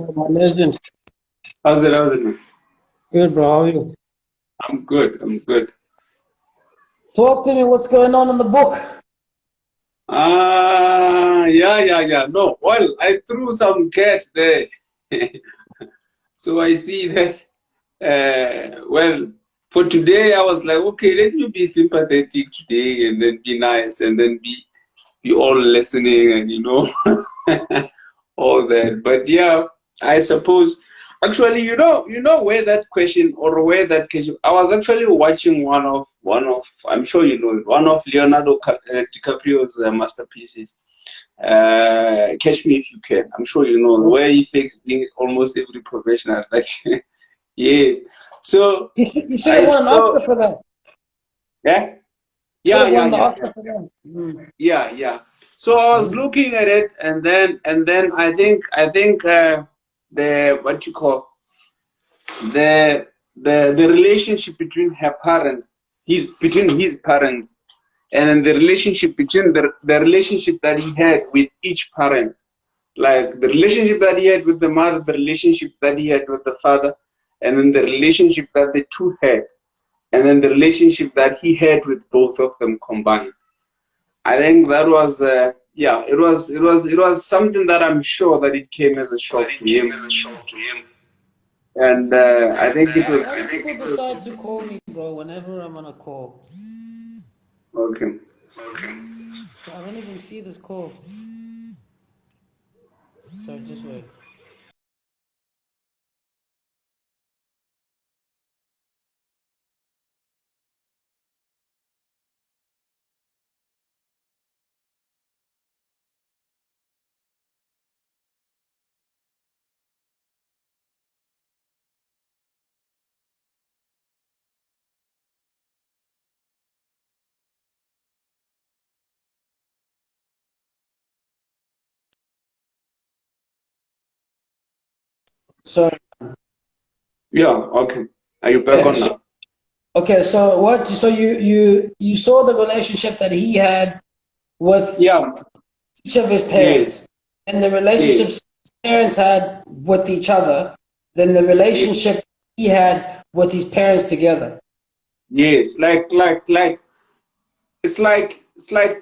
Oh, my legend. How's it? How's it, man? Good, bro. How are you? I'm good. I'm good. Talk to me. What's going on in the book? Yeah. No, well, I threw some cats there. So I see that, well, for today, I was like, okay, let me be sympathetic today and then be nice and then be all listening and, all that. But yeah, I suppose actually, where that question or where that question. I was actually watching one of I'm sure you know it, one of DiCaprio's masterpieces. Catch Me If You Can. I'm sure you know where he fakes being almost every professional. Like, yeah. So You should I have won an saw, Oscar for that. yeah, Should yeah, have yeah, won the yeah, Oscar for that. yeah. So I was looking at it, and then I think the what you call the the relationship between her parents, his parents, and then the relationship between the relationship that he had with each parent, like the relationship that he had with the mother, the relationship that he had with the father, and then the relationship that the two had, and then the relationship that he had with both of them combined. I think that was, yeah, it was something that I'm sure that it came as a shock to him, and I think it was Why do people decide to call me, bro, whenever I'm on a call? okay. So I don't even see this call. So just wait. So Yeah, okay. Are you back yeah. on So now? okay. So what? So you saw the relationship that he had with Yeah, each of his yes, parents, and the yes, relationships his parents had with each other, then the yes, relationship he had with his parents together. yes. It's like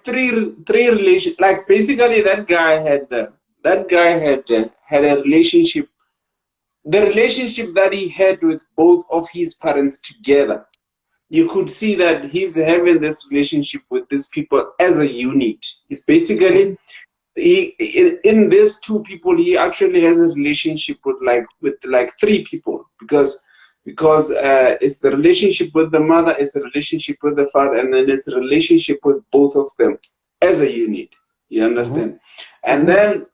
three relation. Like basically, that guy had a relationship. The relationship that he had with both of his parents together, you could see that he's having this relationship with these people as a unit. It's basically in these two people he actually has a relationship with like three people because it's the relationship with the mother, it's the relationship with the father, and then it's a relationship with both of them as a unit. You Mm-hmm. understand? And then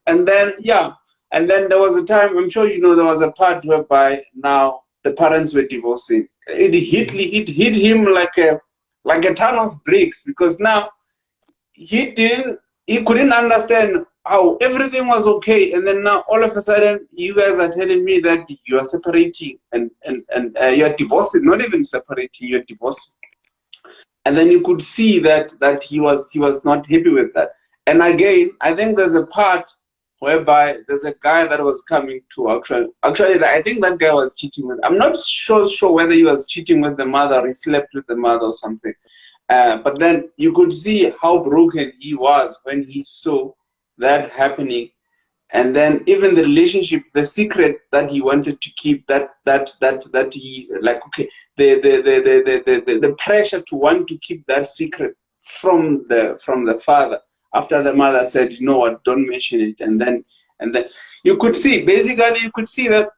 yeah, and then there was a time, I'm sure you know, there was a part whereby now the parents were divorcing. It hit him like a ton of bricks, because now he couldn't understand how everything was okay, and then now all of a sudden you guys are telling me that you are separating and you're divorcing, not even separating, you're divorcing. And then you could see that he was not happy with that. And again, I think there's a part whereby there's a guy that was coming to actually I think that guy was cheating with, I'm not sure whether he was cheating with the mother or he slept with the mother or something. But then you could see how broken he was when he saw that happening. And then even the relationship, the secret that he wanted to keep, that he like, okay, the pressure to want to keep that secret from the father, after the mother said, you know what, don't mention it. And then you could see, basically you could see that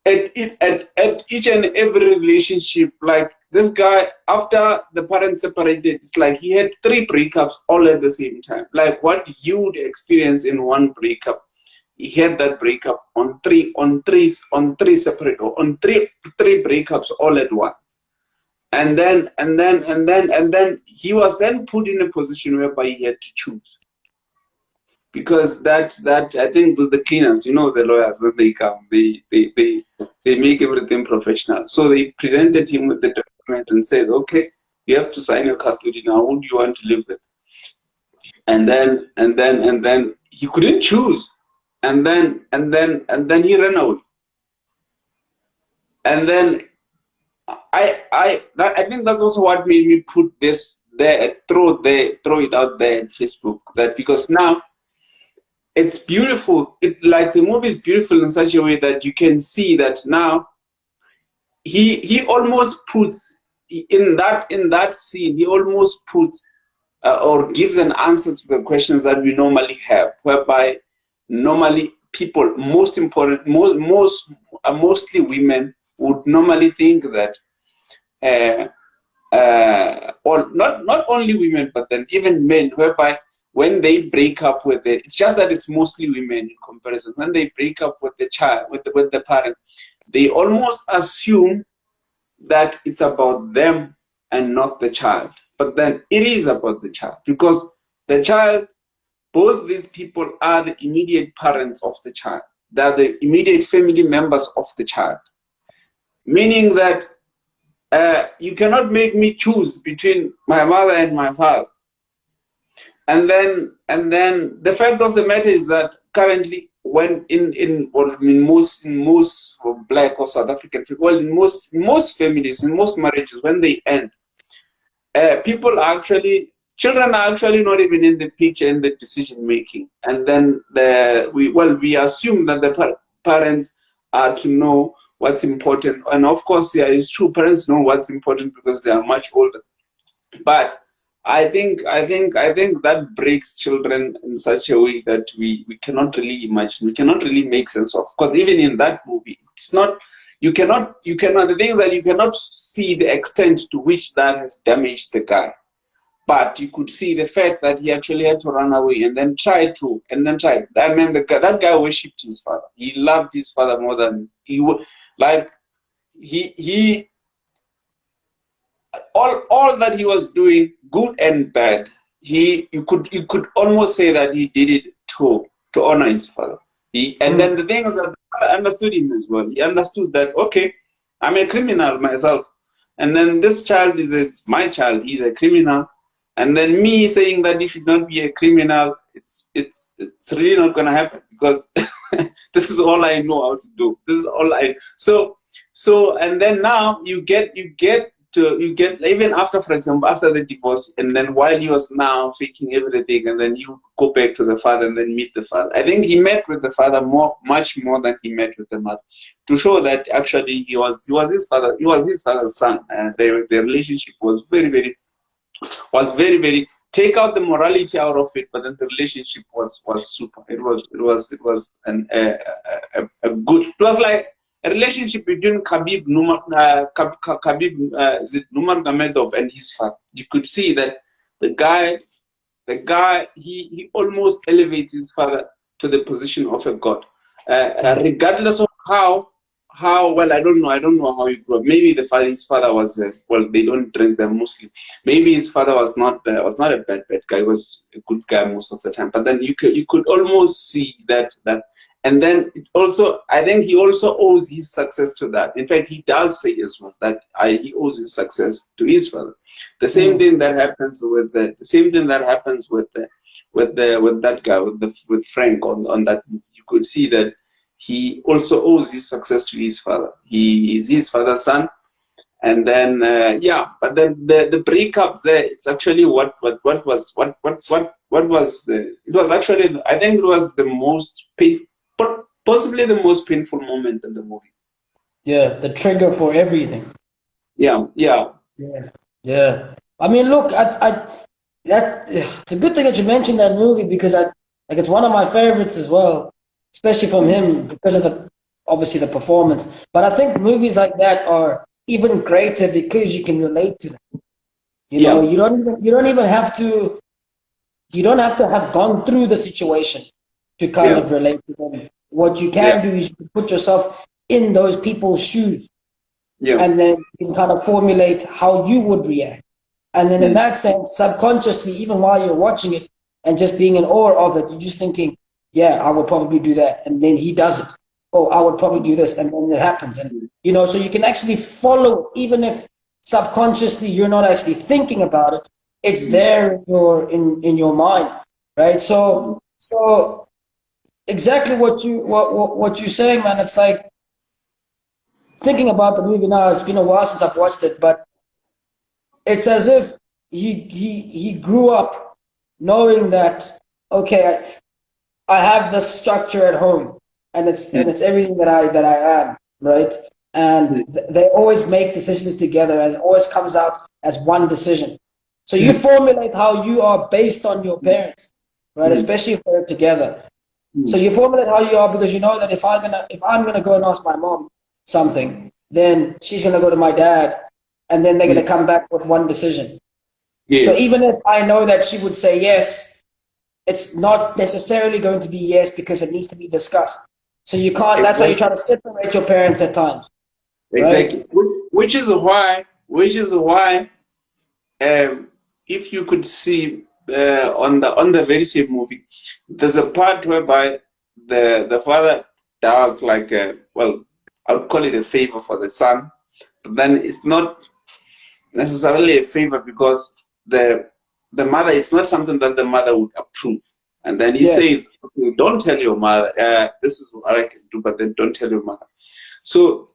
at each and every relationship, like this guy, after the parents separated, it's like he had three breakups all at the same time. Like what you would experience in one breakup, he had that breakup on three separate, or on three breakups all at once. And then he was then put in a position whereby he had to choose, because that I think the cleaners, the lawyers, when they come, they make everything professional. So they presented him with the document and said, okay, you have to sign your custody now. Who do you want to live with? And then he couldn't choose. and then he ran away. And then I think that's also what made me put this there, throw it out there in Facebook, that because now it's beautiful. Like the movie is beautiful in such a way that you can see that now he almost puts in that scene, he almost puts or gives an answer to the questions that we normally have, whereby normally people, most important, mostly women, would normally think that, or not only women, but then even men, whereby when they break up with it, it's just that it's mostly women in comparison. When they break up with the child, with the parent, they almost assume that it's about them and not the child. But then it is about the child, because the child, both these people are the immediate parents of the child. They are the immediate family members of the child. Meaning that you cannot make me choose between my mother and my father. And then the fact of the matter is that currently, when in most Black or South African, well, in most families, in most marriages, when they end, children are actually not even in the picture in the decision making. And then we assume that the parents are to know what's important. And of course, yeah, it's true, parents know what's important because they are much older. But I think that breaks children in such a way that we cannot really imagine, we cannot really make sense of. Because even in that movie, it's not, the thing is that you cannot see the extent to which that has damaged the guy. But you could see the fact that he actually had to run away and then try. I mean, that guy worshipped his father. He loved his father more than like he all that he was doing, good and bad, you could almost say that he did it to honor his father. And then the thing is that I understood him as well. He understood that, okay, I'm a criminal myself, and then this child is my child. He's a criminal, and then me saying that he should not be a criminal, it's really not gonna happen, because this is all I know how to do. This is all I so and then now you get even after, for example, after the divorce, and then while he was now faking everything, and then you go back to the father and then meet the father. I think he met with the father much more than he met with the mother, to show that actually he was his father's son, and the relationship was very, very, take out the morality out of it, but then the relationship was super. It was a good, plus like a relationship between Khabib Nurmagomedov and his father. You could see that the guy he almost elevates his father to the position of a god, regardless of how well, I don't know how he grew up. Maybe his father was well, they don't drink, they're Muslim. Maybe his father was not a bad guy. He was a good guy most of the time. But then you could almost see that. And then it also, I think he also owes his success to that. In fact, he does say as well that he owes his success to his father. The same thing that happens with that guy, with Frank on that. You could see that he also owes his success to his father. He is his father's son. And then but then the breakup there, it's actually what was actually, I think it was the most painful, possibly the most painful moment in the movie. Yeah, the trigger for everything. Yeah. I mean, look, it's a good thing that you mentioned that movie, because it's one of my favorites as well, especially from him because of obviously the performance. But I think movies like that are even greater because you can relate to them. You know, you don't even have to have gone through the situation to kind of relate to them. What you can do is you put yourself in those people's shoes, and then you can kind of formulate how you would react. And then in that sense, subconsciously, even while you're watching it and just being in awe of it, you're just thinking, yeah, I would probably do that. And then he does it. Oh, I would probably do this. And then it happens. And, so you can actually follow, even if subconsciously you're not actually thinking about it, it's there in your mind, right? So exactly what you're saying, man. It's like thinking about the movie now. It's been a while since I've watched it, but it's as if he grew up knowing that okay, I have this structure at home, and Mm, it's everything that I am, right? And mm, they always make decisions together, and it always comes out as one decision. So you mm, formulate how you are based on your parents, right? mm, Especially if they're together. So mm, you formulate how you are because you know that if I'm gonna go and ask my mom something, then she's gonna go to my dad, and then they're mm. gonna come back with one decision. So Yes, even if I know that she would say yes, it's not necessarily going to be yes because it needs to be discussed. So you can't. That's why you try exactly, to separate your parents at times, right? exactly. Which is why, if you could see on the very same movie, there's a part whereby the father does like a, well, I would call it a favor for the son, but then it's not necessarily a favor because the mother, it's not something that the mother would approve. And then he Yeah, says, okay, don't tell your mother, this is what I can do, but then don't tell your mother. So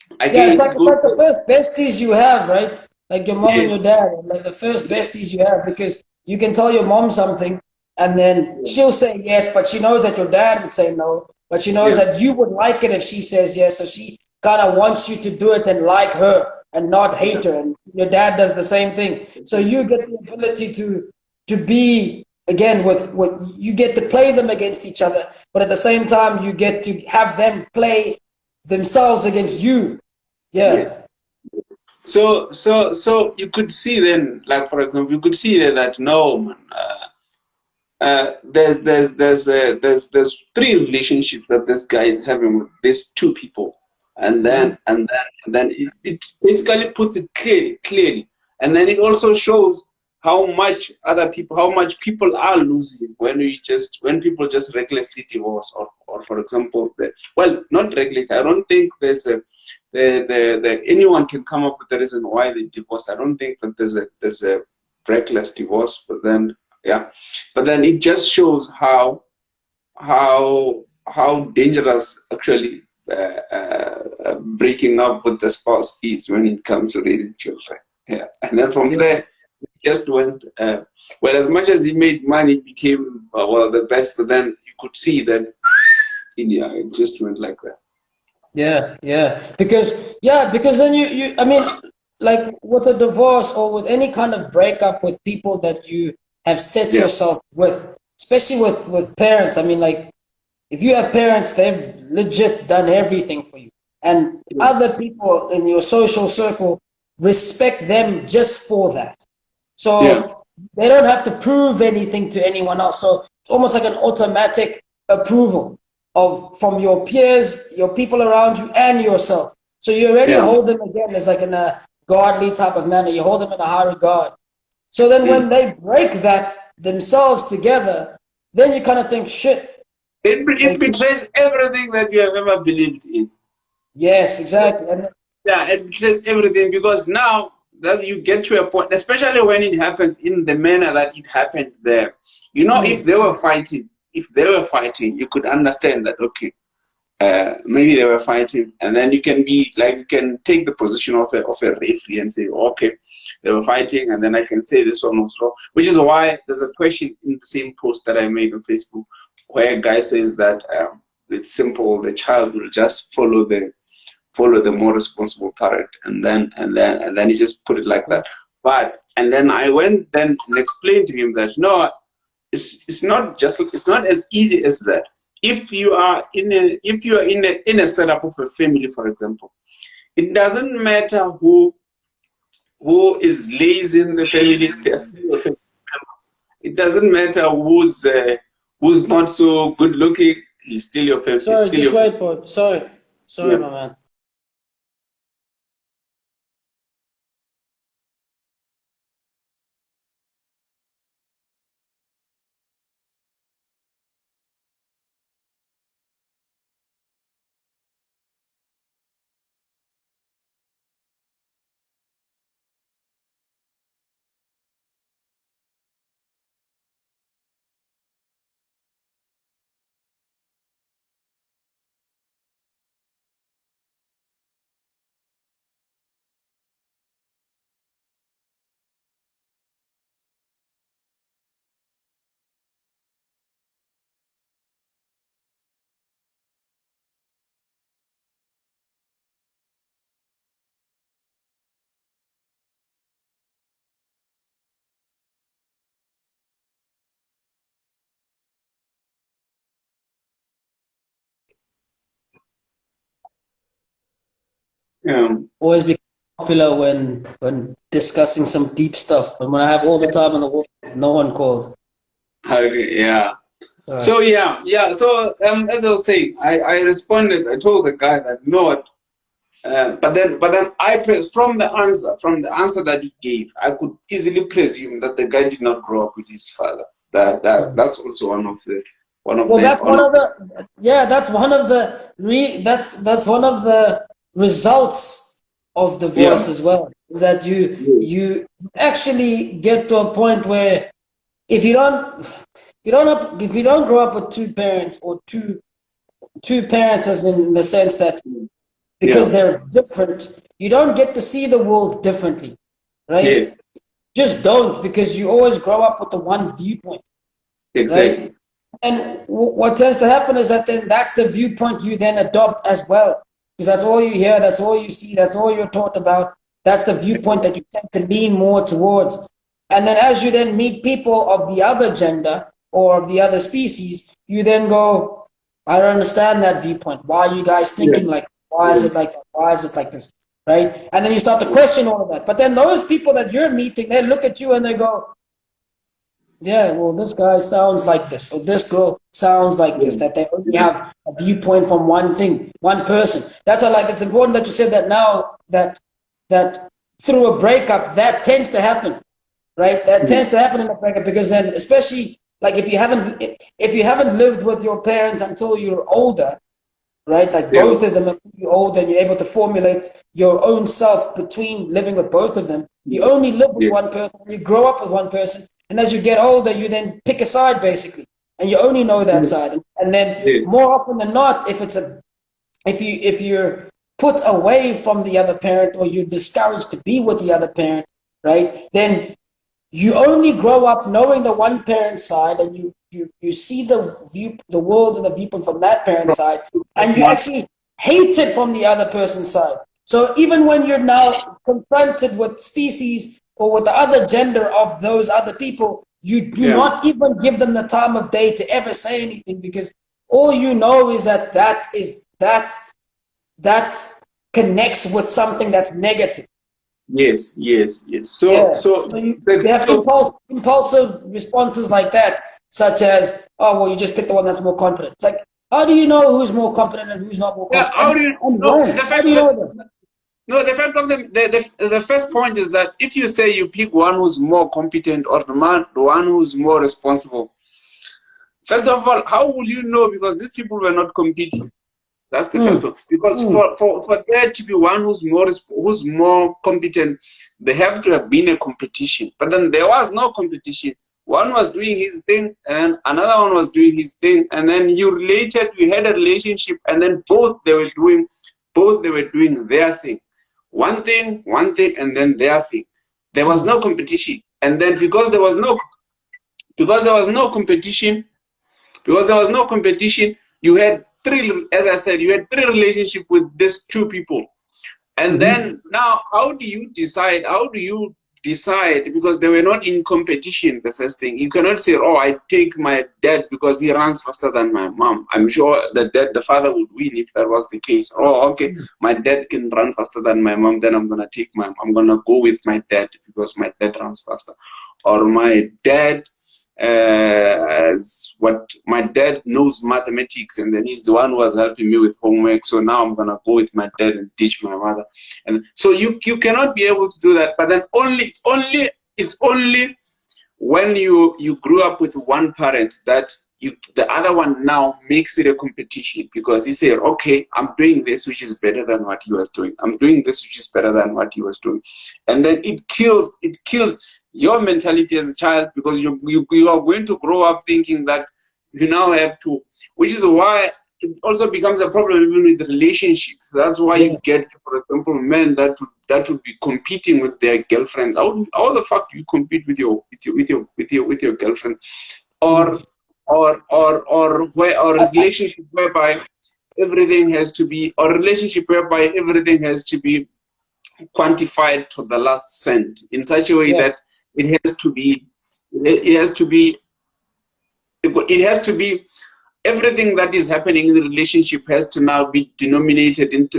yeah. again, it It's goes like the first besties you have, right? Like your mom and your yes, dad, like the first yes, besties you have, because you can tell your mom something, and then yeah, she'll say yes, but she knows that your dad would say no, but she knows yeah, that you would like it if she says yes, so she kind of wants you to do it and like her and not yeah. hate her, and your dad does the same thing. So you get the ability to be again with what you get to play them against each other, but at the same time you get to have them play themselves against you. Yes. Yeah. So you could see then, like for example, you could see then that no man, there's three relationships that this guy is having with these two people, and Mhm. then it basically puts it clearly, and then it also shows how much people are losing when people just recklessly divorce, or for example, well, not reckless. I don't think there's a anyone can come up with the reason why they divorce. I don't think that there's a reckless divorce, but then yeah, but then it just shows how dangerous actually breaking up with the spouse is when it comes to raising children. Yeah, and then from Yeah. there it just went. Well, as much as he made money, it became well the best. But then you could see that India, it just went like that. Yeah, yeah. Because then I mean, like with a divorce or with any kind of breakup with people that you have set Yeah, yourself with, especially with parents. I mean, like if you have parents, they've legit done everything for you, and yeah, other people in your social circle respect them just for that. yeah, So they don't have to prove anything to anyone else. So it's almost like an automatic approval of from your peers, your people around you, and yourself. So you already yeah. hold them again as like in a godly type of manner. You hold them in a high regard. So then Mm. when they break that themselves together, then you kind of think, shit, It like betrays everything that you have ever believed in. yes, exactly. And Yeah, it betrays everything because now that you get to a point, especially when it happens in the manner that it happened there, mm, if they were fighting, you could understand that, okay, maybe they were fighting, and then you can be like, you can take the position of a referee and say, okay, they were fighting, and then I can say this one was wrong, which is why there's a question in the same post that I made on Facebook where a guy says that it's simple, the child will just follow the more responsible parent, and then he just put it like that. But and then I went then and explained to him that no, it's not as easy as that. If you are in a setup of a family, for example, it doesn't matter who is lazy in the family. They're still your family. It doesn't matter who's not so good looking. He's still your family. He's sorry, still just your wait, bro. Sorry, yeah. my man. always become popular when discussing some deep stuff. And when I have all the time in the world, no one calls. Okay, yeah. Uh, So yeah. So as I was saying, I responded. I told the guy that you know what. But then from the answer that he gave, I could easily presume that the guy did not grow up with his father. That's also well, that's one of the yeah, that's one of the that's one of the results of yeah divorce as well. That yeah you actually get to a point where if you don't grow up with two parents or two parents as in the sense that yeah because they're different, you don't get to see the world differently, right? yes Just don't because you always grow up with the one viewpoint, right? exactly And what tends to happen is that then that's the viewpoint you then adopt as well, because that's all you hear, that's all you see, that's all you're taught about. That's the viewpoint that you tend to lean more towards. And then as you then meet people of the other gender or of the other species, you then go, I don't understand that viewpoint. Why are you guys yeah thinking like, why is yeah it like that? Why is it like this? Right? And then you start to question all of that. But then those people that you're meeting, they look at you and they go, yeah, well, this guy sounds like this, or this girl sounds like this, yeah that they only yeah have a viewpoint from one thing, one person. That's why, like, it's important that you said that now that through a breakup, that tends to happen, right? That yeah tends to happen in a breakup because then, especially like if you haven't lived with your parents until you're older, right? Like yeah both of them are pretty old and you're able to formulate your own self between living with both of them. You only live with yeah one person, you grow up with one person, and as you get older, you then pick a side basically, and you only know that side. And then yes more often than not, if you're put away from the other parent or you're discouraged to be with the other parent, right? Then you only grow up knowing the one parent side and you see the world and the viewpoint from that parent side and you one actually hate it from the other person's side. So even when you're now confronted with species or with the other gender of those other people, you do yeah not even give them the time of day to ever say anything because all you know is that connects with something that's negative. yes so Yeah. so So you the have so impulsive responses like that, such as, oh, well, you just pick the one that's more confident. It's like, how do you know who's more confident and who's not more yeah how confident? do you And no when? the How fact do you that know that? no, the fact of the first point is that if you say you pick one who's more competent or the one who's more responsible, first of all, how will you know? Because these people were not competing. That's the first Mm, one. Because mm, for there to be one who's more competent, they have to have been a competition. But then there was no competition. One was doing his thing, and another one was doing his thing, and then you had a relationship, and then both they were doing their thing. One thing, and then their thing. There was mm. no competition. And then because there was no competition, you had three, as I said, you had three relationships with these two people. And Mm-hmm. then now, how do you decide? How do you decide? Because they were not in competition, the first thing. You cannot say, oh, I take my dad because he runs faster than my mom. I'm sure the father would win if that was the case. Oh, okay, my dad can run faster than my mom, then I'm gonna go with my dad because my dad runs faster. Or my dad as what my dad knows mathematics and then he's the one who was helping me with homework, so now I'm gonna go with my dad and teach my mother. And so you cannot be able to do that. But then it's only when you grew up with one parent that the other one now makes it a competition, because he said, okay, I'm doing this which is better than what he was doing, I'm doing this which is better than what he was doing. And then it kills your mentality as a child, because you are going to grow up thinking that you now have to, which is why it also becomes a problem even with relationships. That's why Yeah. you get, for example, men that would be competing with their girlfriends. How the fuck do you compete with your girlfriend? Mm. Or or a relationship whereby everything has to be, or a relationship whereby everything has to be quantified to the last cent in such a way Yeah. that it has to be it has to be it has to be everything that is happening in the relationship has to now be denominated or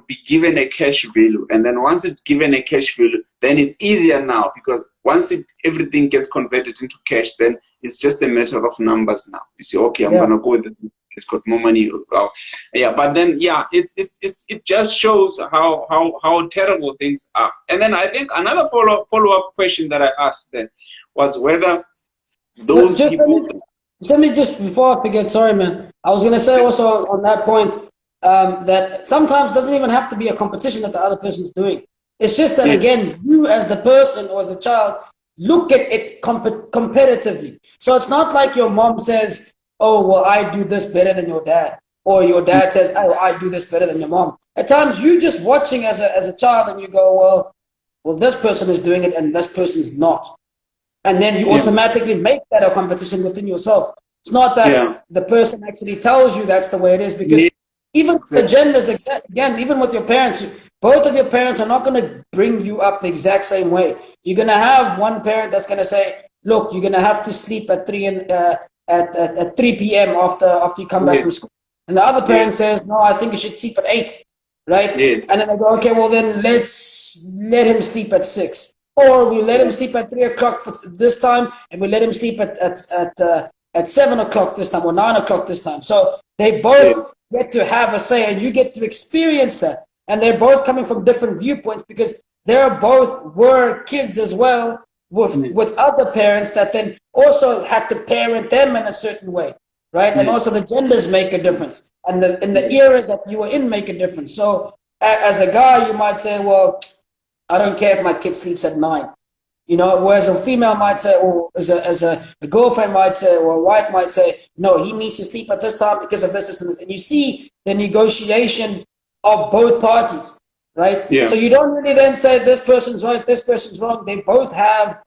be given a cash value. And then once it's given a cash value, then it's easier now, because once everything gets converted into cash, then it's just a matter of numbers now. You say, okay, I'm gonna go with it. It's got more money. Yeah, but then it just shows how terrible things are. And then I think another follow-up question that I asked then was whether those people. Let me just, before I forget, sorry, man. I was going to say also on that point that sometimes it doesn't even have to be a competition that the other person's doing. It's just that, again, you as the person or as the child, look at it competitively. So it's not like your mom says, oh, well, I do this better than your dad. Or your dad says, oh, I do this better than your mom. At times, you just watching as a child and you go, well, this person is doing it and this person's not. And then you automatically make that a competition within yourself. It's not that the person actually tells you that's the way it is, because even the genders, again, even with your parents, both of your parents are not going to bring you up the exact same way. You're going to have one parent that's going to say, look, you're going to have to sleep at 3 p.m. after you come back from school. And the other parent says, no, I think you should sleep at 8, right? Yes. And then I go, okay, well then let's let him sleep at 6. Or we let him sleep at 3 o'clock for this time, and we let him sleep at 7 o'clock this time, or 9 o'clock this time. So they both get to have a say, and you get to experience that. And they're both coming from different viewpoints, because they're both were kids as well with other parents that then also had to parent them in a certain way, right? And also the genders make a difference, and in the eras that you were in make a difference. So as a guy, you might say, well, I don't care if my kid sleeps at 9, whereas a female might say, or as a girlfriend might say, or a wife might say, no, he needs to sleep at this time because of this and this. And you see the negotiation of both parties, right? Yeah. So you don't really then say this person's right, this person's wrong. They both have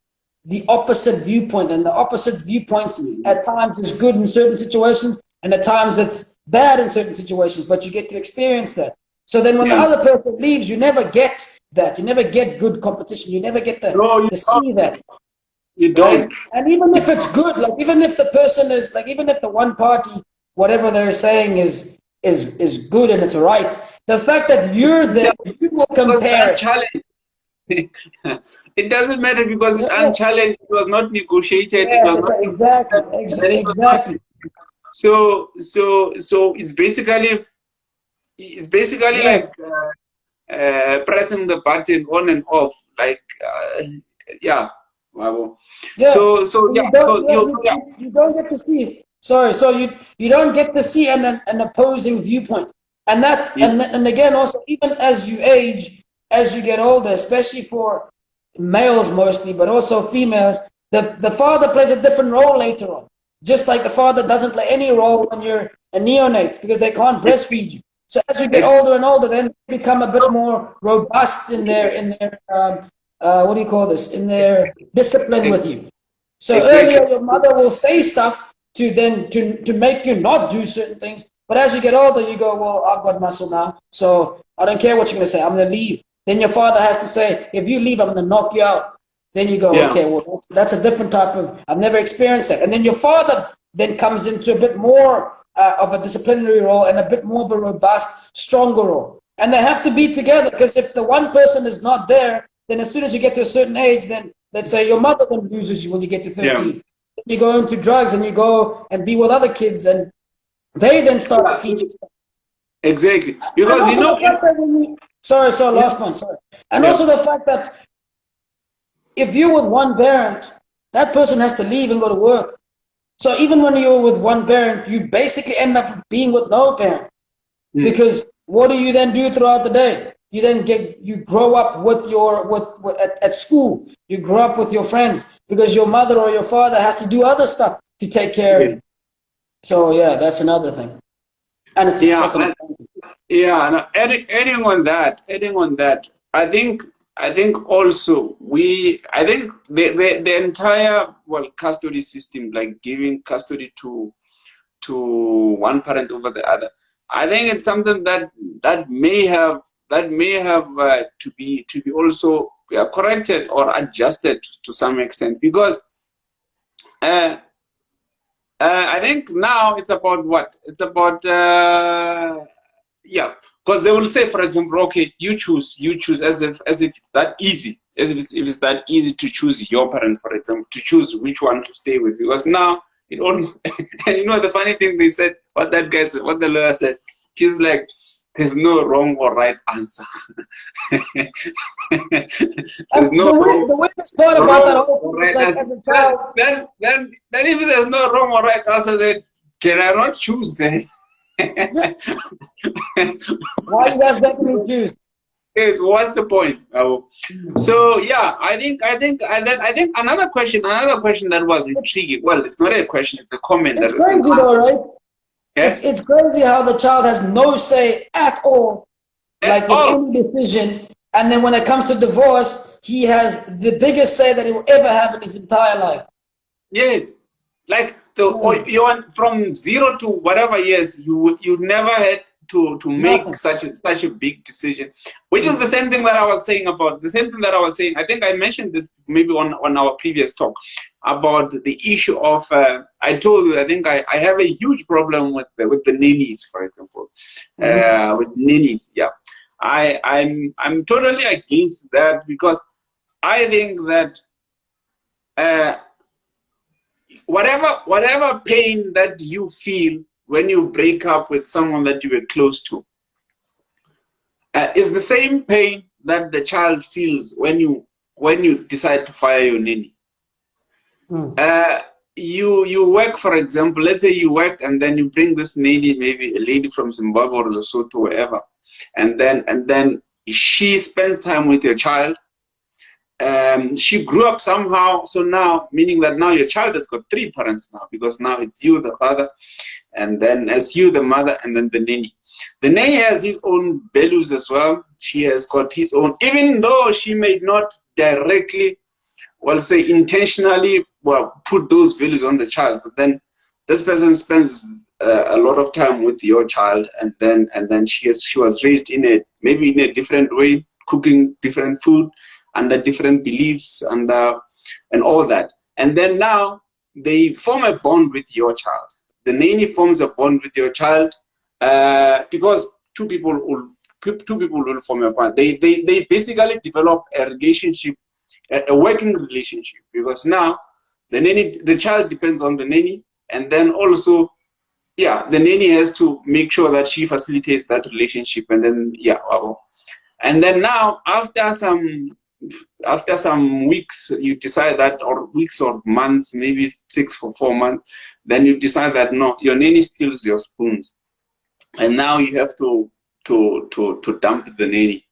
the opposite viewpoint, and the opposite viewpoints at times is good in certain situations, and at times it's bad in certain situations, but you get to experience that. So then when the other person leaves, you never get that. You never get good competition. You never get to see that. You don't. Right? And even if it's good, like even if the person is, like even if the one party, whatever they're saying is good and it's right, the fact that you're there, you will compare it. It doesn't matter because it's unchallenged. It was not negotiated. Yes, it was not, exactly. So it's basically like pressing the button on and off, like Wow. So you don't get to see. Sorry, so you don't get to see an opposing viewpoint, and that and again also, even as you age, as you get older, especially for males mostly, but also females, the father plays a different role later on. Just like the father doesn't play any role when you're a neonate, because they can't breastfeed you. So as you get older and older, then they become a bit more robust in their what do you call this? In their discipline with you. So earlier, your mother will say stuff to make you not do certain things. But as you get older, you go, well, I've got muscle now, so I don't care what you're going to say. I'm going to leave. Then your father has to say, if you leave, I'm going to knock you out. Then you go, okay, well, that's a different type of, I've never experienced that. And then your father then comes into a bit more of a disciplinary role and a bit more of a robust, stronger role. And they have to be together, because if the one person is not there, then as soon as you get to a certain age, then let's say your mother then loses you when you get to 13. You go into drugs and you go and be with other kids, and they then start teaching stuff. Exactly. Because last point, sorry. And also the fact that if you're with one parent, that person has to leave and go to work. So even when you're with one parent, you basically end up being with no parent. Because what do you then do throughout the day? You then grow up at school. You grow up with your friends, because your mother or your father has to do other stuff to take care of you. So that's another thing. And it's adding on that, I think also I think the entire custody system, like giving custody to one parent over the other, I think it's something that may have to be also corrected or adjusted to some extent, because I think now it's about what? It's about yeah, because they will say, for example, okay, you choose, as if it's that easy, if it's that easy to choose your parent, for example, to choose which one to stay with, because now it all. And you know the funny thing they said, what that guy said, what the lawyer said, he's like, there's no wrong or right answer. There's no The weirdest part about that wrong whole or thing is right like answer. as a child, Then if there's no wrong or right answer, then can I not choose then? yeah, why you guys making me choose? Yes, what's the point? So yeah, I think another question that was intriguing. Well, it's not a question; it's a comment that It's was an crazy answer. though, right? Yes. It's crazy how the child has no say at all, like in Oh, any decision. And then when it comes to divorce, he has the biggest say that he will ever have in his entire life. yes. Like you want from 0 to whatever years, you never had to make Nothing. such a big decision, which is the same thing that I was saying about the same thing that I was saying. I think I mentioned this maybe on our previous talk about the issue of. I told you I think I have a huge problem with the nannies, for example, with nannies. Yeah, I'm totally against that because I think that. Whatever pain that you feel when you break up with someone that you were close to is the same pain that the child feels when you decide to fire your nanny. Mm. You work, for example, let's say you work and then you bring this lady, maybe a lady from Zimbabwe or Lesotho, wherever, and then she spends time with your child. She grew up somehow, so now, meaning that now your child has got three parents now, because now it's you, the father, and then as you, the mother, and then the nanny. The nanny has his own values as well. She has got his own, even though she may not directly, well, say intentionally, well, put those values on the child, but then this person spends a lot of time with your child, and then she was raised in a maybe in a different way, cooking different food under different beliefs and all that. And then now they form a bond with your child. The nanny forms a bond with your child because two people will form a bond. They basically develop a relationship, a working relationship, because now the child depends on the nanny, and then also yeah, the nanny has to make sure that she facilitates that relationship, and then yeah, and then now after some weeks you decide that, or weeks or months, maybe 4 months, then you decide that no, your nanny steals your spoons, and now you have to dump the nanny.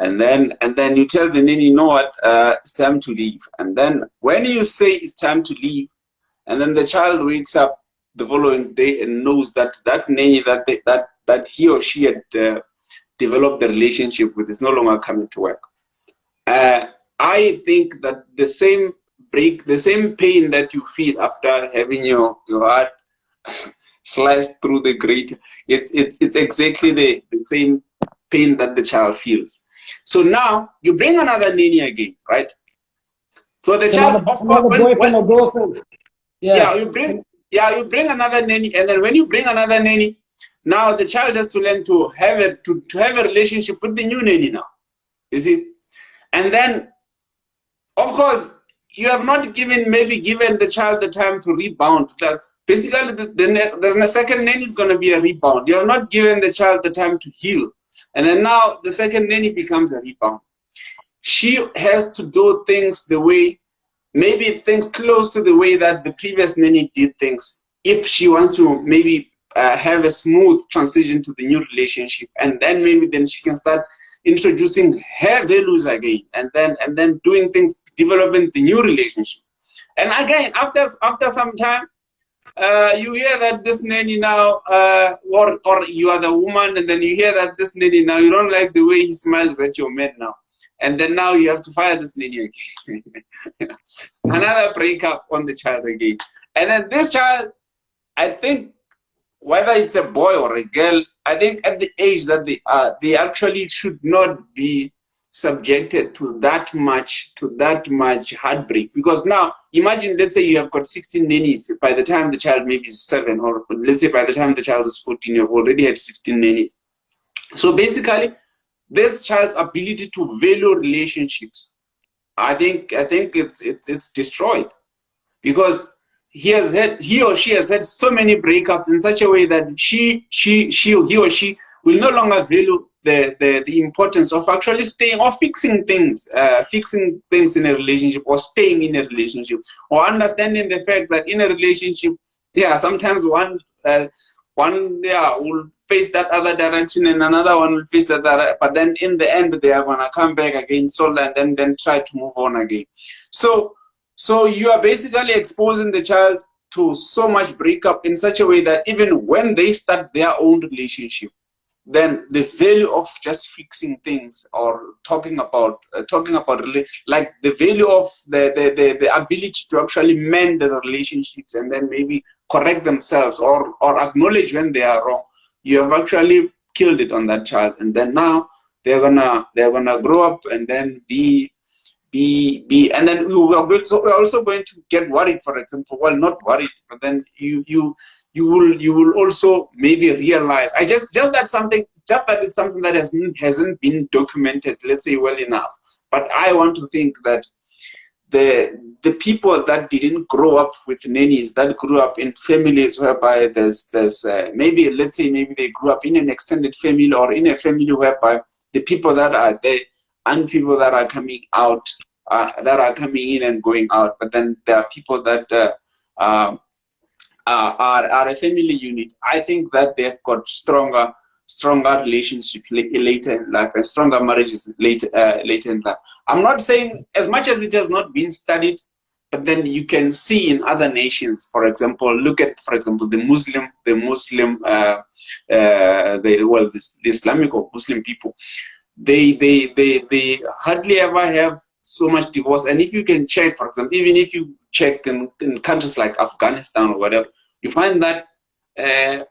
And then you tell the nanny, you know what, it's time to leave. And then when you say it's time to leave, and then the child wakes up the following day and knows that that nanny that he or she had developed the relationship with is no longer coming to work. I think that the same pain that you feel after having your heart sliced through the grate, it's exactly the same pain that the child feels. So now you bring another nanny again, right? So the child, of course, Another boyfriend or girlfriend. yeah, Yeah. you bring another nanny, and then when you bring another nanny, now the child has to learn to have a relationship with the new nanny now. You see, and then of course you have not given the child the time to rebound. Basically, the second nanny is going to be a rebound. You have not given the child the time to heal, and then now the second nanny becomes a rebound. She has to do things the way, maybe things close to the way that the previous nanny did things, if she wants to maybe have a smooth transition to the new relationship, and then then she can start introducing her values again, and then doing things, developing the new relationship. And again, after some time, you hear that this nanny now, or you are the woman, and then you hear that this nanny now, you don't like the way he smiles at your man now, and then now you have to fire this nanny again. Another breakup on the child again, and then this child, I think, whether it's a boy or a girl, I think at the age that they are, they actually should not be subjected to that much heartbreak, because now imagine, let's say you have got 16 nannies. By the time the child maybe is 7, or let's say by the time the child is 14, you've already had 16 nannies. So basically, this child's ability to value relationships, I think it's destroyed, because he or she has had so many breakups in such a way that he or she will no longer value the importance of actually staying or fixing things in a relationship, or staying in a relationship, or understanding the fact that in a relationship, yeah, sometimes one will face that other direction, and another one will face that other, but then in the end they are gonna come back again, and then try to move on again. So you are basically exposing the child to so much breakup in such a way that even when they start their own relationship, then the value of just fixing things, or talking about like the value of the ability to actually mend the relationships, and then maybe correct themselves, or acknowledge when they are wrong, you have actually killed it on that child. And then now they're gonna grow up and then be and then we're also going to get worried, for example. Well, not worried, but then you will also maybe realize, just that it's something that hasn't been documented, let's say, well enough. But I want to think that the people that didn't grow up with nannies, that grew up in families whereby there's maybe, let's say, maybe they grew up in an extended family, or in a family whereby the people that are there and people that are coming out, that are coming in and going out, but then there are people that are a family unit. I think that they've got stronger relationships later in life, and stronger marriages later in life. I'm not saying, as much as it has not been studied, but then you can see in other nations, for example, look at, for example, the Islamic or Muslim people. They hardly ever have so much divorce. And if you can check, for example, even if you check in countries like Afghanistan or whatever, you find that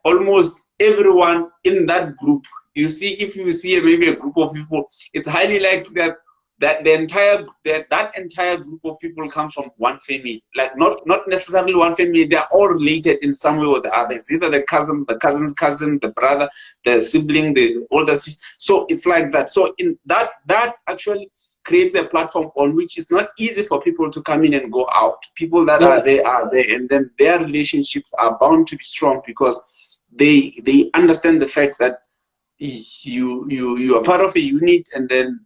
almost everyone in that group, if you see maybe a group of people, it's highly likely that that entire group of people comes from one family. Like not necessarily one family, they're all related in some way or the other. It's either the cousin's cousin, the brother, the sibling, the older sister. So it's like that. So in that actually creates a platform on which it's not easy for people to come in and go out. People that are there, and then their relationships are bound to be strong, because they understand the fact that you are part of a unit, and then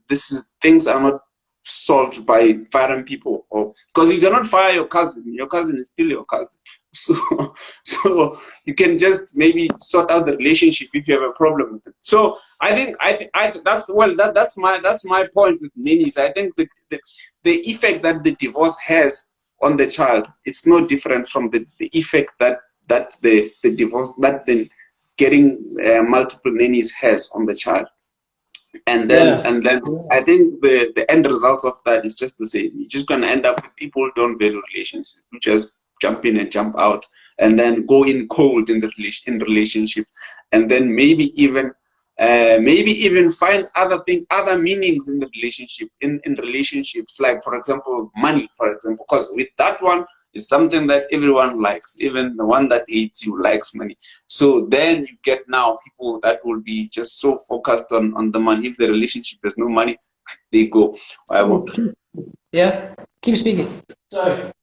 things are not solved by firing people, or because you cannot fire your cousin. Your cousin is still your cousin. So you can just maybe sort out the relationship if you have a problem with it. So I think that's my point with nannies. I think the effect that the divorce has on the child, it's no different from the effect that the divorce, that the getting multiple nannies has on the child. And then I think the end result of that is just the same. You're just gonna end up with people who don't value relationships, who just jump in and jump out, and then go in cold in the relationship, and then maybe even find other meanings in the relationship, in relationships, like, for example, money, for example, because with that one, it's something that everyone likes. Even the one that hates you likes money. So then you get now people that will be just so focused on the money. If the relationship has no money, they go. Yeah, keep speaking. Sorry.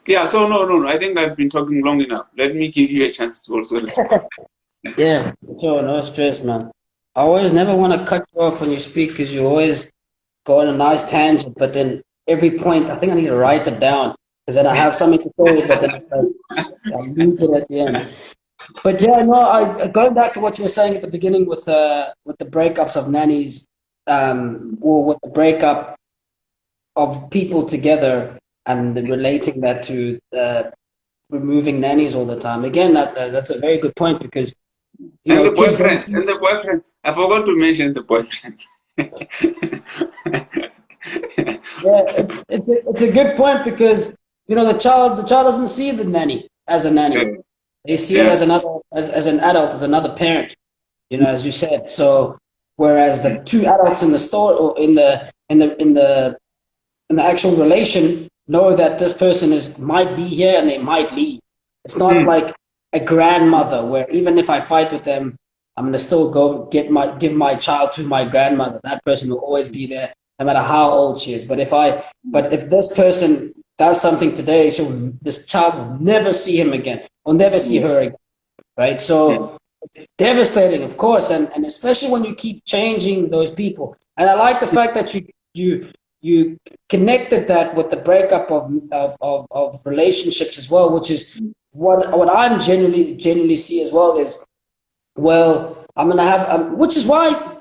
Yeah, so no. I think I've been talking long enough. Let me give you a chance to also respond. Yeah, so no stress, man. I always never want to cut you off when you speak, because you always go on a nice tangent, but then every point, I think I need to write it down, because then I have something to say, but then I lose it at the end. But yeah, no, going back to what you were saying at the beginning with the breakups of nannies, or with the breakup of people together, and relating that to removing nannies all the time. Again, that's a very good point, because And the boyfriend. I forgot to mention the boyfriend. Yeah, it's a good point, because the child doesn't see the nanny as a nanny. They see it as an adult, as another parent. As you said. So whereas the two adults in the store, or in the actual relation, know that this person might be here and they might leave. It's not like a grandmother where even if I fight with them, I'm gonna still go give my child to my grandmother. That person will always be there, no matter how old she is. But if this person does something today, this child will never see him again, will never see her again, right? So it's devastating, of course, and especially when you keep changing those people. And I like the fact that you connected that with the breakup of relationships as well, which is what I'm genuinely see as well is, well, I'm gonna have, which is why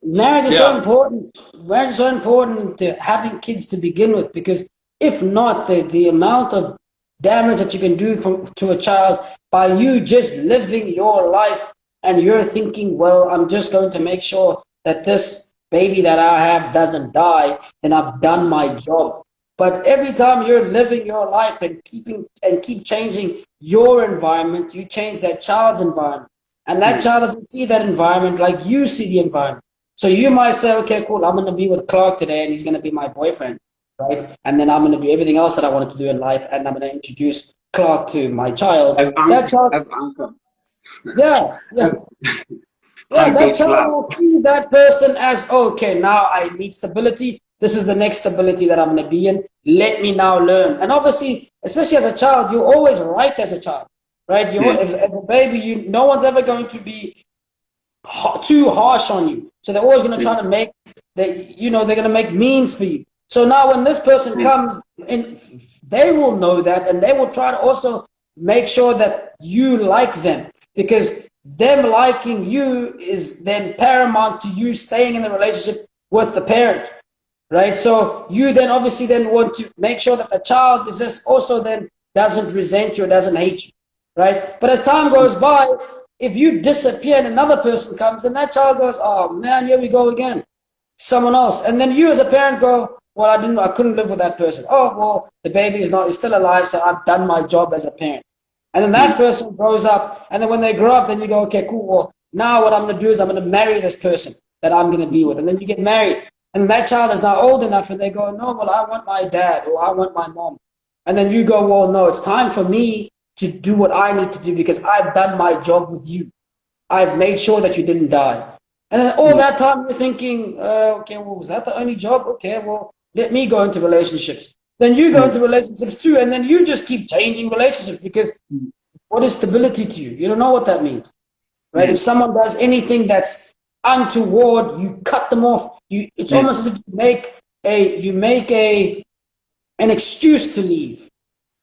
marriage is so important. Marriage is so important to having kids to begin with, because if not, the amount of damage that you can do to a child by you just living your life and you're thinking, well, I'm just going to make sure that this baby that I have doesn't die, then I've done my job. But every time you're living your life and keep changing your environment, you change that child's environment. And that child doesn't see that environment like you see the environment. So you might say, okay, cool, I'm going to be with Clark today and he's going to be my boyfriend, right? And then I'm going to do everything else that I wanted to do in life, and I'm going to introduce Clark to my child. That child, as uncle. yeah, yeah. Yeah, Uncle that child will see that person as, okay, now I need stability. This is the next stability that I'm going to be in. Let me now learn. And obviously, especially as a child, you're always right as a child, right? As a baby, no one's ever going to be too harsh on you. So they're always going to try to make, they're going to make means for you. So now when this person comes in, they will know that, and they will try to also make sure that you like them, because them liking you is then paramount to you staying in the relationship with the parent, right? So you then obviously then want to make sure that the child is just also then doesn't resent you or doesn't hate you, right? But as time goes by, if you disappear and another person comes, and that child goes, oh man, here we go again, someone else. And then you as a parent go, well, I couldn't live with that person. Oh, well, the baby is still alive, so I've done my job as a parent. And then that person grows up, and then when they grow up, then you go, okay, cool, well, now what I'm going to do is I'm going to marry this person that I'm going to be with. And then you get married, and that child is now old enough, and they go, no, well, I want my dad, or I want my mom. And then you go, well, no, it's time for me to do what I need to do, because I've done my job with you. I've made sure that you didn't die. And then all that time you're thinking, okay, well, was that the only job? Okay, well, let me go into relationships. Then you go into relationships too, and then you just keep changing relationships, because what is stability to you? You don't know what that means, right? If someone does anything that's untoward, you cut them off. It's almost as if you make an excuse to leave,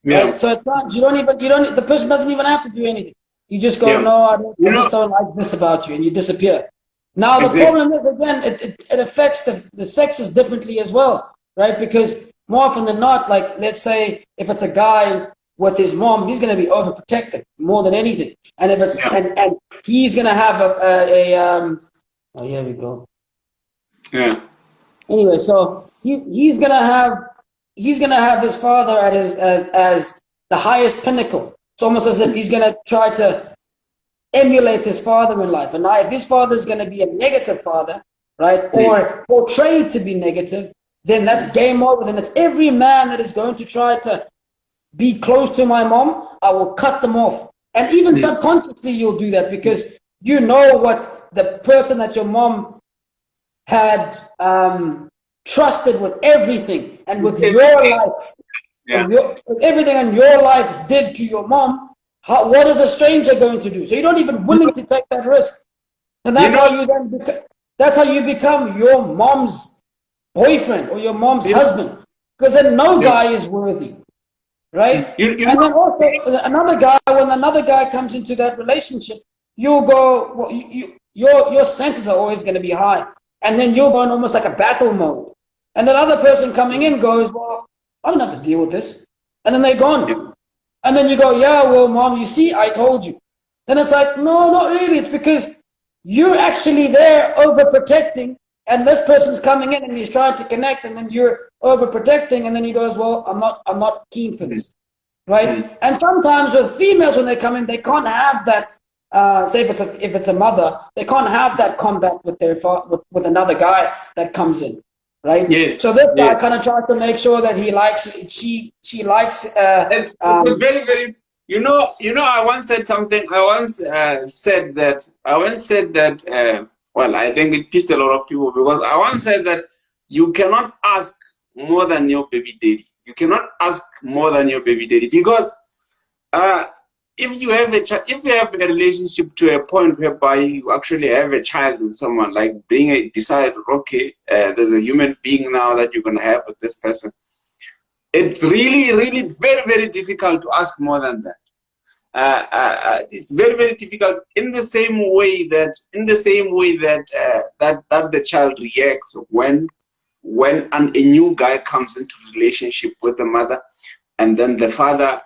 right? So at times the person doesn't even have to do anything. You just go, no, I just don't like this about you, and you disappear. Now the problem is, again, it affects the sexes differently as well, right? Because more often than not, like, let's say if it's a guy with his mom, he's going to be overprotected more than anything. And if it's and he's going to have oh, here we go. Yeah. Anyway, so he's going to have his father at as the highest pinnacle. It's almost as if he's going to try to emulate his father in life. And now if his father is going to be a negative father, right, or portrayed to be negative, then that's game over. Then it's every man that is going to try to be close to my mom, I will cut them off. And even subconsciously you'll do that, because you know what the person that your mom had trusted with everything, and with your life, with everything in your life did to your mom. What is a stranger going to do? So you're not even willing to take that risk. And that's how you become your mom's boyfriend or your mom's husband, because then no guy is worthy, right? And then also another guy, when another guy comes into that relationship, you'll go, well, your senses are always going to be high, and then you're going almost like a battle mode. And that other person coming in goes, well, I don't have to deal with this, and then they're gone. And then you go, yeah, well, mom, you see, I told you. Then it's like, no, not really. It's because you're actually there overprotecting, and this person's coming in and he's trying to connect, and then you're overprotecting, and then he goes, well, I'm not keen for this, right? And sometimes with females, when they come in, they can't have that. Say if it's a mother, they can't have that combat with their with another guy that comes in, right? Yes, So this guy yes. kind of tries to make sure that he likes, she likes, And it was very, very. I once said something. I once said that. I once said that. Well, I think it pissed a lot of people because I once said that you cannot ask more than your baby daddy. You cannot ask more than your baby daddy because uh, if you have if you have a relationship to a point whereby you actually have a child with someone, like being decide, okay, there's a human being now that you're gonna have with this person. It's really, really very, very difficult to ask more than that. It's very, very difficult in the same way that that the child reacts when a new guy comes into relationship with the mother, and then the father,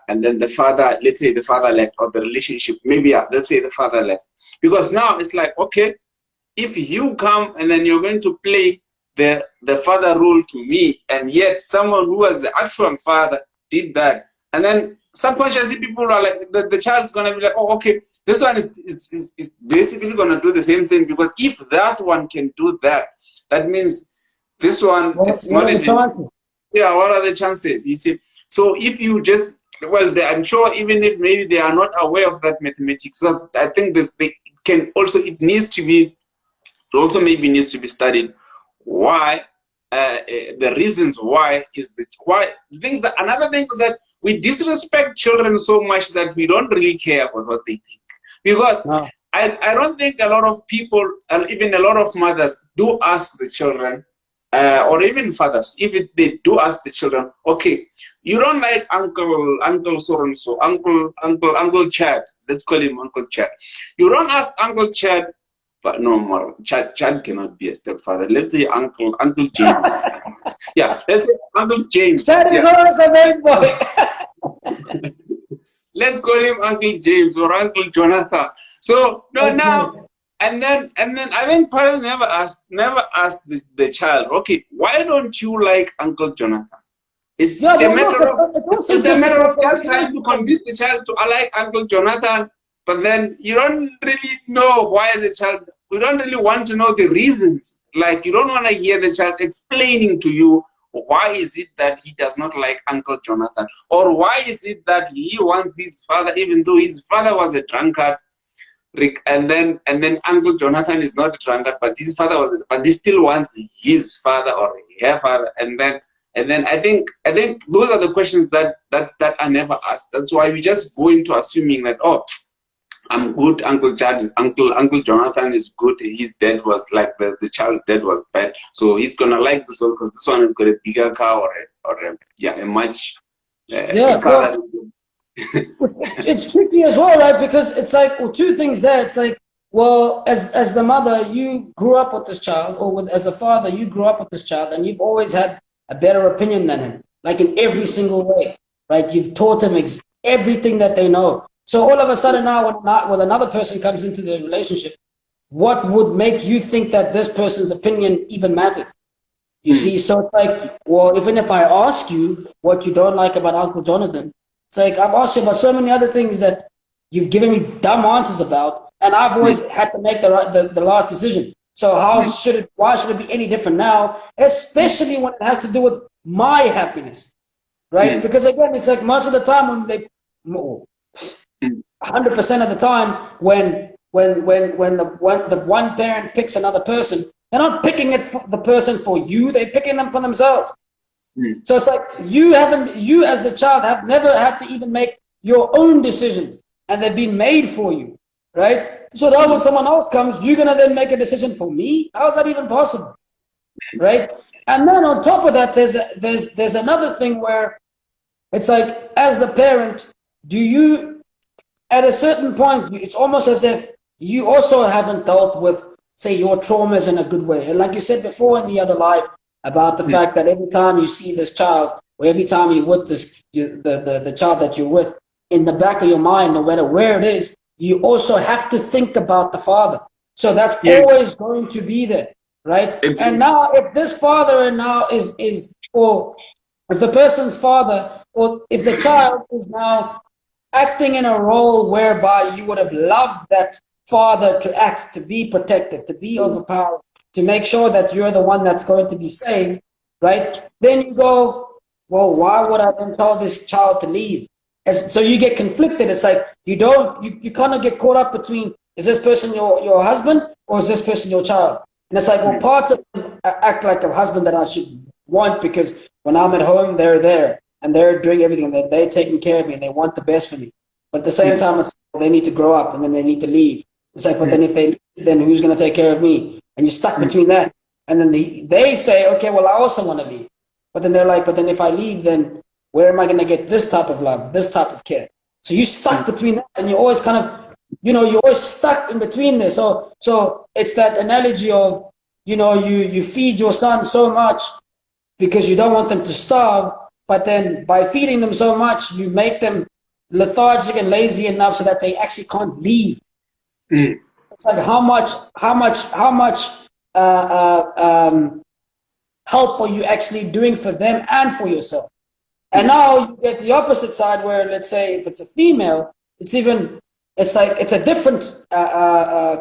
let's say the father left, or the relationship, maybe let's say the father left, because now it's like, okay, if you come and then you're going to play the father role to me, and yet someone who was the actual father did that, and then subconsciously people are like, the child's going to be like, oh, okay, this one is basically going to do the same thing, because if that one can do that, that means this one, it's what not are the even, chances? yeah, what are the chances, you see? So if you just, well, I'm sure even if maybe they are not aware of that mathematics, because I think this, they can also, it needs to be, it also maybe needs to be studied why, the reasons why is the why things that, another thing is that we disrespect children so much that we don't really care about what they think, because No. I don't think a lot of people, and even a lot of mothers, do ask the children, or even fathers, if they do ask the children, okay, you don't like uncle so and so, uncle Chad, let's call him Uncle Chad, you don't ask Uncle Chad, but no more. Chad cannot be a stepfather. Let's say Uncle James. Yeah, let's say Uncle James. Chad is Yeah, always the main boy. let's call him Uncle James or Uncle Jonathan. So no, now Okay. and then I think parents never asked the child, okay, why don't you like Uncle Jonathan? Yeah, It's a but look, matter of it's also it's a just matter because of just trying to convince the child to like Uncle Jonathan, but then you don't really know why the child. You don't really want to know the reasons. Like you don't want to hear the child explaining to you why is it that he does not like Uncle Jonathan, or why is it that he wants his father, even though his father was a drunkard, and then Uncle Jonathan is not a drunkard, but his father was, but he still wants his father or her father, and then I think those are the questions that are never asked. That's why we just go into assuming that, oh, I'm good, Uncle Jonathan is good. His dad was like the child's dad was bad, so he's gonna like this one because this one has got a bigger car or a much a yeah, car that well, is good. it's tricky as well, right? Because it's like, well, two things there. It's like, well, as the mother, you grew up with this child, or as a father, you grew up with this child, and you've always had a better opinion than him, like in every single way, right? You've taught him everything that they know. So all of a sudden now, when another person comes into the relationship, what would make you think that this person's opinion even matters? You Hmm. see, so it's like, well, even if I ask you what you don't like about Uncle Jonathan, it's like I've asked you about so many other things that you've given me dumb answers about, and I've Hmm. always had to make the last decision. So Hmm. why should it be any different now, especially when it has to do with my happiness, right? Hmm. Because again, it's like most of the time when they, 100% of the time when the one parent picks another person, they're not picking it for the person for you, they're picking them for themselves. Hmm. So it's like you as the child have never had to even make your own decisions, and they've been made for you, right? So now Hmm. when someone else comes, you're gonna then make a decision for me? How is that even possible, right? And then on top of that, there's another thing where it's like, as the parent, do you, at a certain point, it's almost as if you also haven't dealt with, say, your traumas in a good way. And like you said before in the other life, about the Hmm. fact that every time you see this child, or every time you're with the child that you're with, in the back of your mind, no matter where it is, you also have to think about the father. So that's Yeah, always going to be there, right? And exactly. now, if this father and now is or if the person's father, or if the child is now acting in a role whereby you would have loved that father to act, to be protective, to be overpowered. to make sure that you're the one that's going to be saved, right? Then you go, well, why would I then tell this child to leave? So you get conflicted. It's like you kind of get caught up between, is this person your husband or is this person your child? And it's like, well, parts of them act like a husband that I should want because when I'm at home, they're there and they're doing everything and they're taking care of me and they want the best for me. But at the same time, it's like, they need to grow up and then they need to leave. It's like, but then if they leave, then who's going to take care of me? And you're stuck between that. And then they say, okay, well, I also want to leave. But then they're like, but then if I leave, then where am I going to get this type of love, this type of care? So you're stuck between that, and you're always kind of, you're always stuck in between there. So it's that analogy of, you feed your son so much because you don't want them to starve, but then by feeding them so much, you make them lethargic and lazy enough so that they actually can't leave. It's like how much help are you actually doing for them and for yourself? And now you get the opposite side where, let's say, if it's a female, it's a different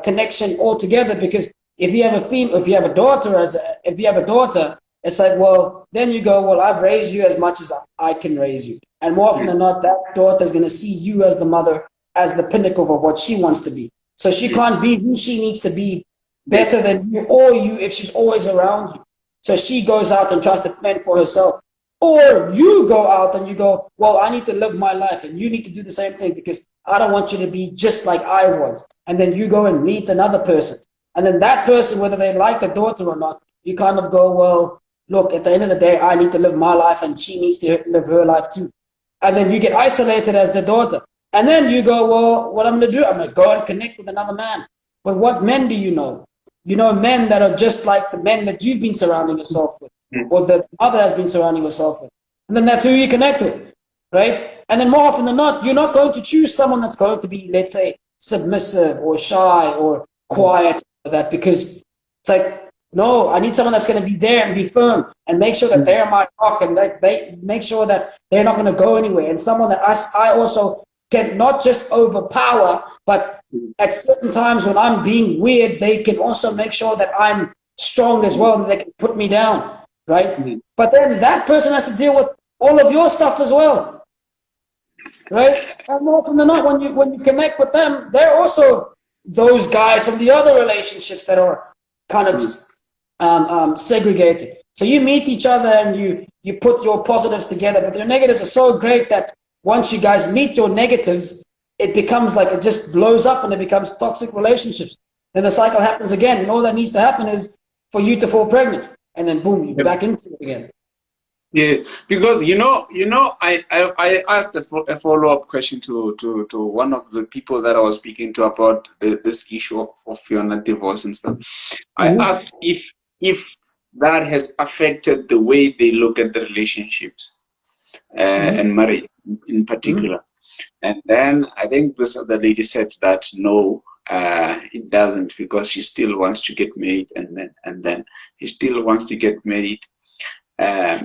connection altogether, because if you have a daughter, it's like, well, then you go, well, I've raised you as much as I can raise you. And more often than not, that daughter is going to see you as the mother, as the pinnacle of what she wants to be. So she can't be who she needs to be better than you or you if she's always around you. So she goes out and tries to fend for herself. Or you go out and you go, well, I need to live my life and you need to do the same thing because I don't want you to be just like I was. And then you go and meet another person. And then that person, whether they like the daughter or not, you kind of go, well, look, at the end of the day, I need to live my life and she needs to live her life too. And then you get isolated as the daughter. And then you go, well, what I'm going to do? I'm going to go and connect with another man. But what men do you know? You know men that are just like the men that you've been surrounding yourself with, or the mother has been surrounding herself with. And then that's who you connect with, right? And then more often than not, you're not going to choose someone that's going to be, let's say, submissive or shy or quiet, or that, because it's like, no, I need someone that's going to be there and be firm and make sure that they're my rock and that they make sure that they're not going to go anywhere. And someone that I also can not just overpower, but at certain times when I'm being weird, they can also make sure that I'm strong as well and they can put me down, right? But then that person has to deal with all of your stuff as well, right? And more often than not, when you connect with them, they're also those guys from the other relationships that are kind of segregated. So you meet each other and you put your positives together, but your negatives are so great that once you guys meet your negatives, it becomes like it just blows up and it becomes toxic relationships. Then the cycle happens again, and all that needs to happen is for you to fall pregnant, and then boom, you're back into it again. Yeah, because I asked a follow-up question to one of the people that I was speaking to about this issue of divorce and stuff. I asked if that has affected the way they look at the relationships and marriage in particular. And then I think this other lady said that no, it doesn't, because she still wants to get married, and then he still wants to get married.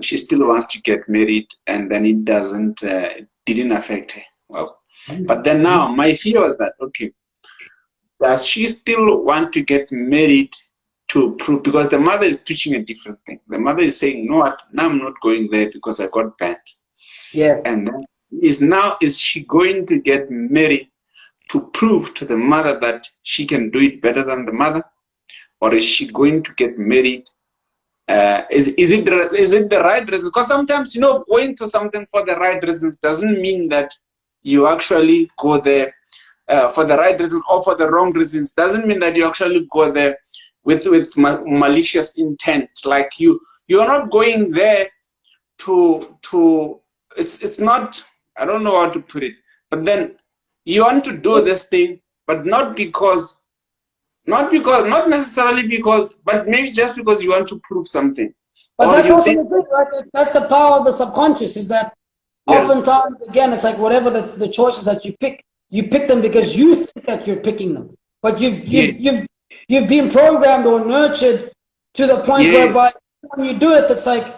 She still wants to get married, and then it didn't affect her. Well, but then now my fear was that, okay, does she still want to get married to prove, because the mother is preaching a different thing. The mother is saying, no, now I'm not going there because I got banned. Yeah. And then is she going to get married to prove to the mother that she can do it better than the mother? Or is she going to get married? Is it the right reason? Because sometimes, going to something for the right reasons doesn't mean that you actually go there for the right reason, or for the wrong reasons. Doesn't mean that you actually go there with malicious intent. Like you're not going there to it's not, I don't know how to put it, but then you want to do this thing, but not necessarily because, but maybe just because you want to prove something. But that's also the thing, right? That's the power of the subconscious, is that oftentimes, again, it's like whatever the choices that you pick them because you think that you're picking them. But you've been programmed or nurtured to the point whereby when you do it, it's like,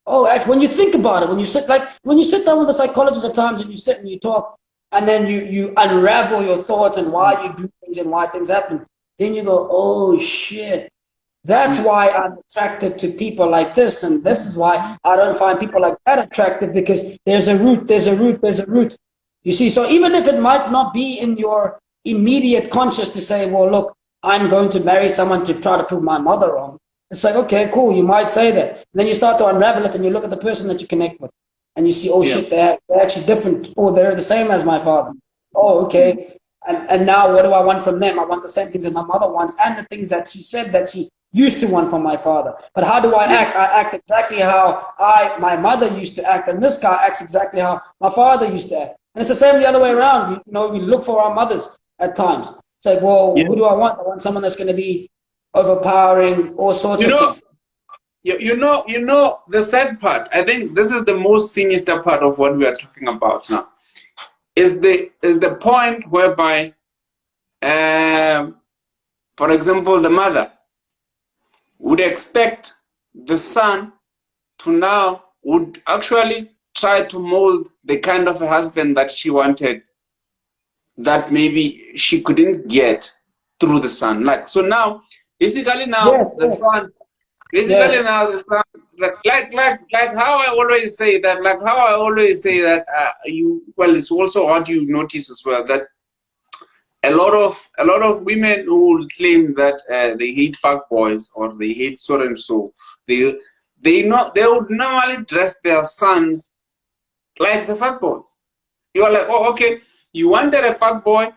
oh, when you think about it, when you sit down with a psychologist at times and you sit and you talk, and then you unravel your thoughts and why you do things and why things happen, then you go, oh shit, That's why I'm attracted to people like this, and this is why I don't find people like that attractive, because there's a root, there's a root, there's a root. You see, so even if it might not be in your immediate conscious to say, well, look, I'm going to marry someone to try to prove my mother wrong. It's like, okay, cool, you might say that. And then you start to unravel it and you look at the person that you connect with and you see, oh Yeah. shit, they're actually different. Oh, they're the same as my father. Oh, okay. And now what do I want from them? I want the same things that my mother wants and the things that she said that she used to want from my father. But how do I act? I act exactly how my mother used to act, and this guy acts exactly how my father used to act. And it's the same the other way around. You know, we look for our mothers at times. It's like, well, Yeah. who do I want? I want someone that's going to be overpowering, all sorts You of know, things. you know the sad part. I think this is the most sinister part of what we are talking about now. Is the point whereby, for example, the mother would expect the son to now would actually try to mold the kind of a husband that she wanted, that maybe she couldn't get through the son. Like, so now, basically Yes, now the son, yes. like how I always say that, you, well, it's also what you notice as well, that a lot of women who will claim that they hate fuck boys or they hate so and so, they would normally dress their sons like the fuck boys. You are like, oh, okay, you wanted a fuck boy,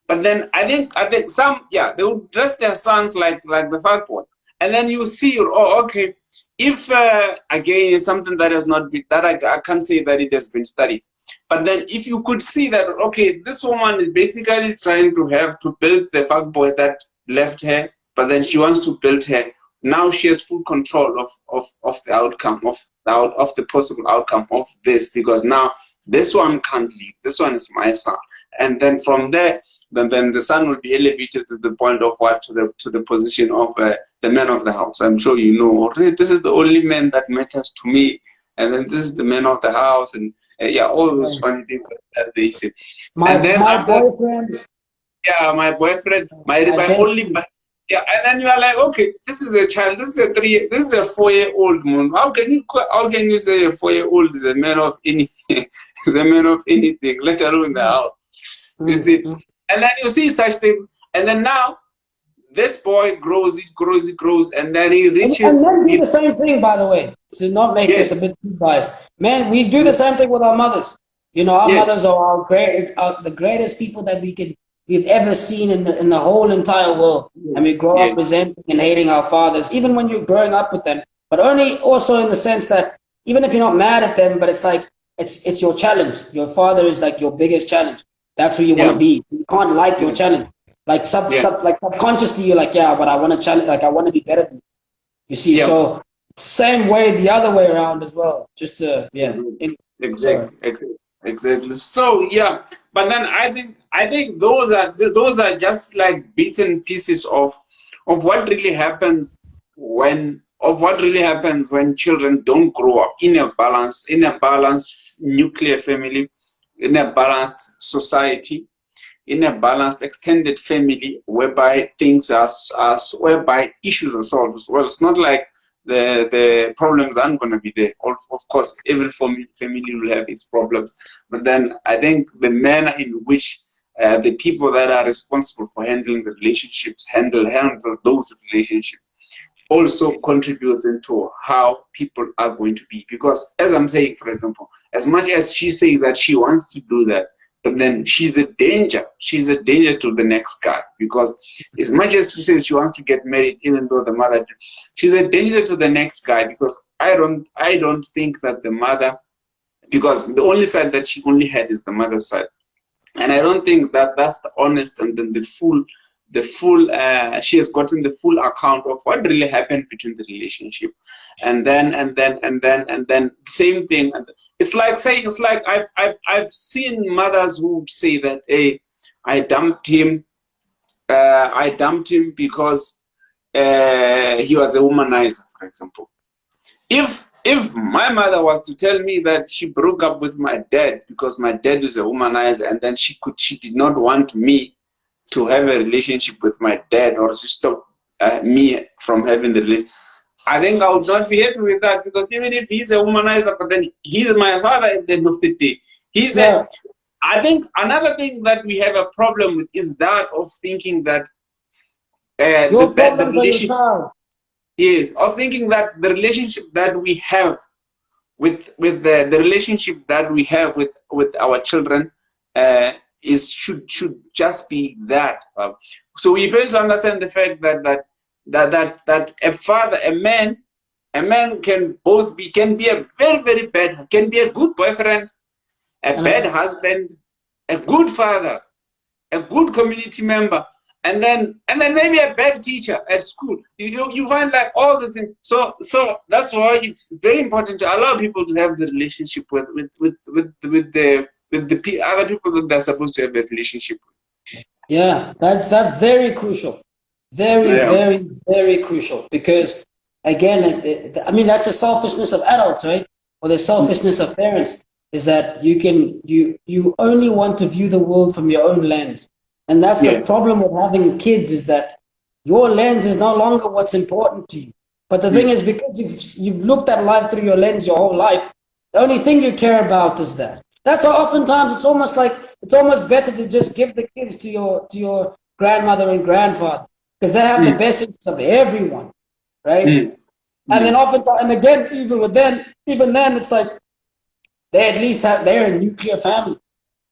but then I think some, yeah, they would dress their sons like the fuck boy, and then you see, oh, okay, if again, it's something that has not been, that I can't say that it has been studied, but then if you could see that, okay, this woman is basically trying to have to build the fuck boy that left her, but then she wants to build her. Now she has full control of the outcome of the possible outcome of this, because now this one can't leave. This one is my son. And then from there, then the son will be elevated to the point of what, to the position of the man of the house. I'm sure you know already. This is the only man that matters to me. And then this is the man of the house, and yeah, all those funny things that they say. And then My after, boyfriend, yeah, my boyfriend, my my only, dad. yeah, and then you are like, okay, this is a child, this is a 4-year-old man. How can you say a 4-year-old is a man of anything? Is a man of anything, let alone the house? You see, and then you see such things, and then now this boy grows, it grows, and then he And reaches. men do the same thing, by the way, to not make this Yes, a bit too biased. Man, we do the same thing with our mothers. You know, our yes, mothers are the greatest people that we've ever seen in the whole entire world. And we grow yes, up resenting and hating our fathers, even when you're growing up with them. But only also in the sense that even if you're not mad at them, but it's like it's your challenge. Your father is like your biggest challenge. That's who you want yeah, to be. You can't like your yeah, challenge. Like yeah, like subconsciously you're like, yeah, but I want to challenge, like I want to be better than you. You see, yeah. so same way the other way around as well. Just to yeah. Exactly, Sorry. exactly. So yeah, but then I think those are just like bits and pieces of what really happens when children don't grow up in a balanced nuclear family, in a balanced society, in a balanced extended family, whereby things are whereby issues are solved. Well, it's not like the problems aren't going to be there. Of course, every family will have its problems, but then I think the manner in which the people that are responsible for handling the relationships handle those relationships also contributes into how people are going to be. Because as I'm saying, for example, as much as she says that she wants to do that, but then she's a danger. She's a danger to the next guy, because as much as she says she wants to get married, even though the mother, she's a danger to the next guy, because I don't think that the mother, because the only side that she only had is the mother's side, and I don't think that that's the honest and then the full she has gotten the full account of what really happened between the relationship. And then same thing. And it's like saying, it's like I've seen mothers who say that, hey, I dumped him because he was a womanizer, for example. If my mother was to tell me that she broke up with my dad because my dad is a womanizer, and then she did not want me to have a relationship with my dad, or she stopped me from having the relationship. I think I would not be happy with that, because even if he's a womanizer, but then he's my father at the end of the day. He's a. Yeah. I think another thing that we have a problem with is that of thinking that Your the problems are your relationship child. is of thinking that the relationship that we have with the relationship that we have with our children is should just be that. So we fail to understand the fact that a father, a man can both be can be a very bad, can be a good boyfriend, a And bad husband, a good father, a good community member, and then maybe a bad teacher at school. You find like all these things. So that's why it's very important to allow people to have the relationship with the other people that they're supposed to have a relationship yeah, that's very crucial. with. Very, Yeah. very crucial. Because again, I mean, that's the selfishness of adults, right? Or the selfishness of parents is that you only want to view the world from your own lens. And that's the Yes. problem with having kids, is that your lens is no longer what's important to you. But the thing Mm. is, because you've looked at life through your lens your whole life, the only thing you care about is that. That's why oftentimes it's almost like it's almost better to just give the kids to your grandmother and grandfather, because they have the Mm. best interest of everyone, right? Mm. And then Mm. oftentimes, and again, even then, it's like they at least have they're a nuclear family,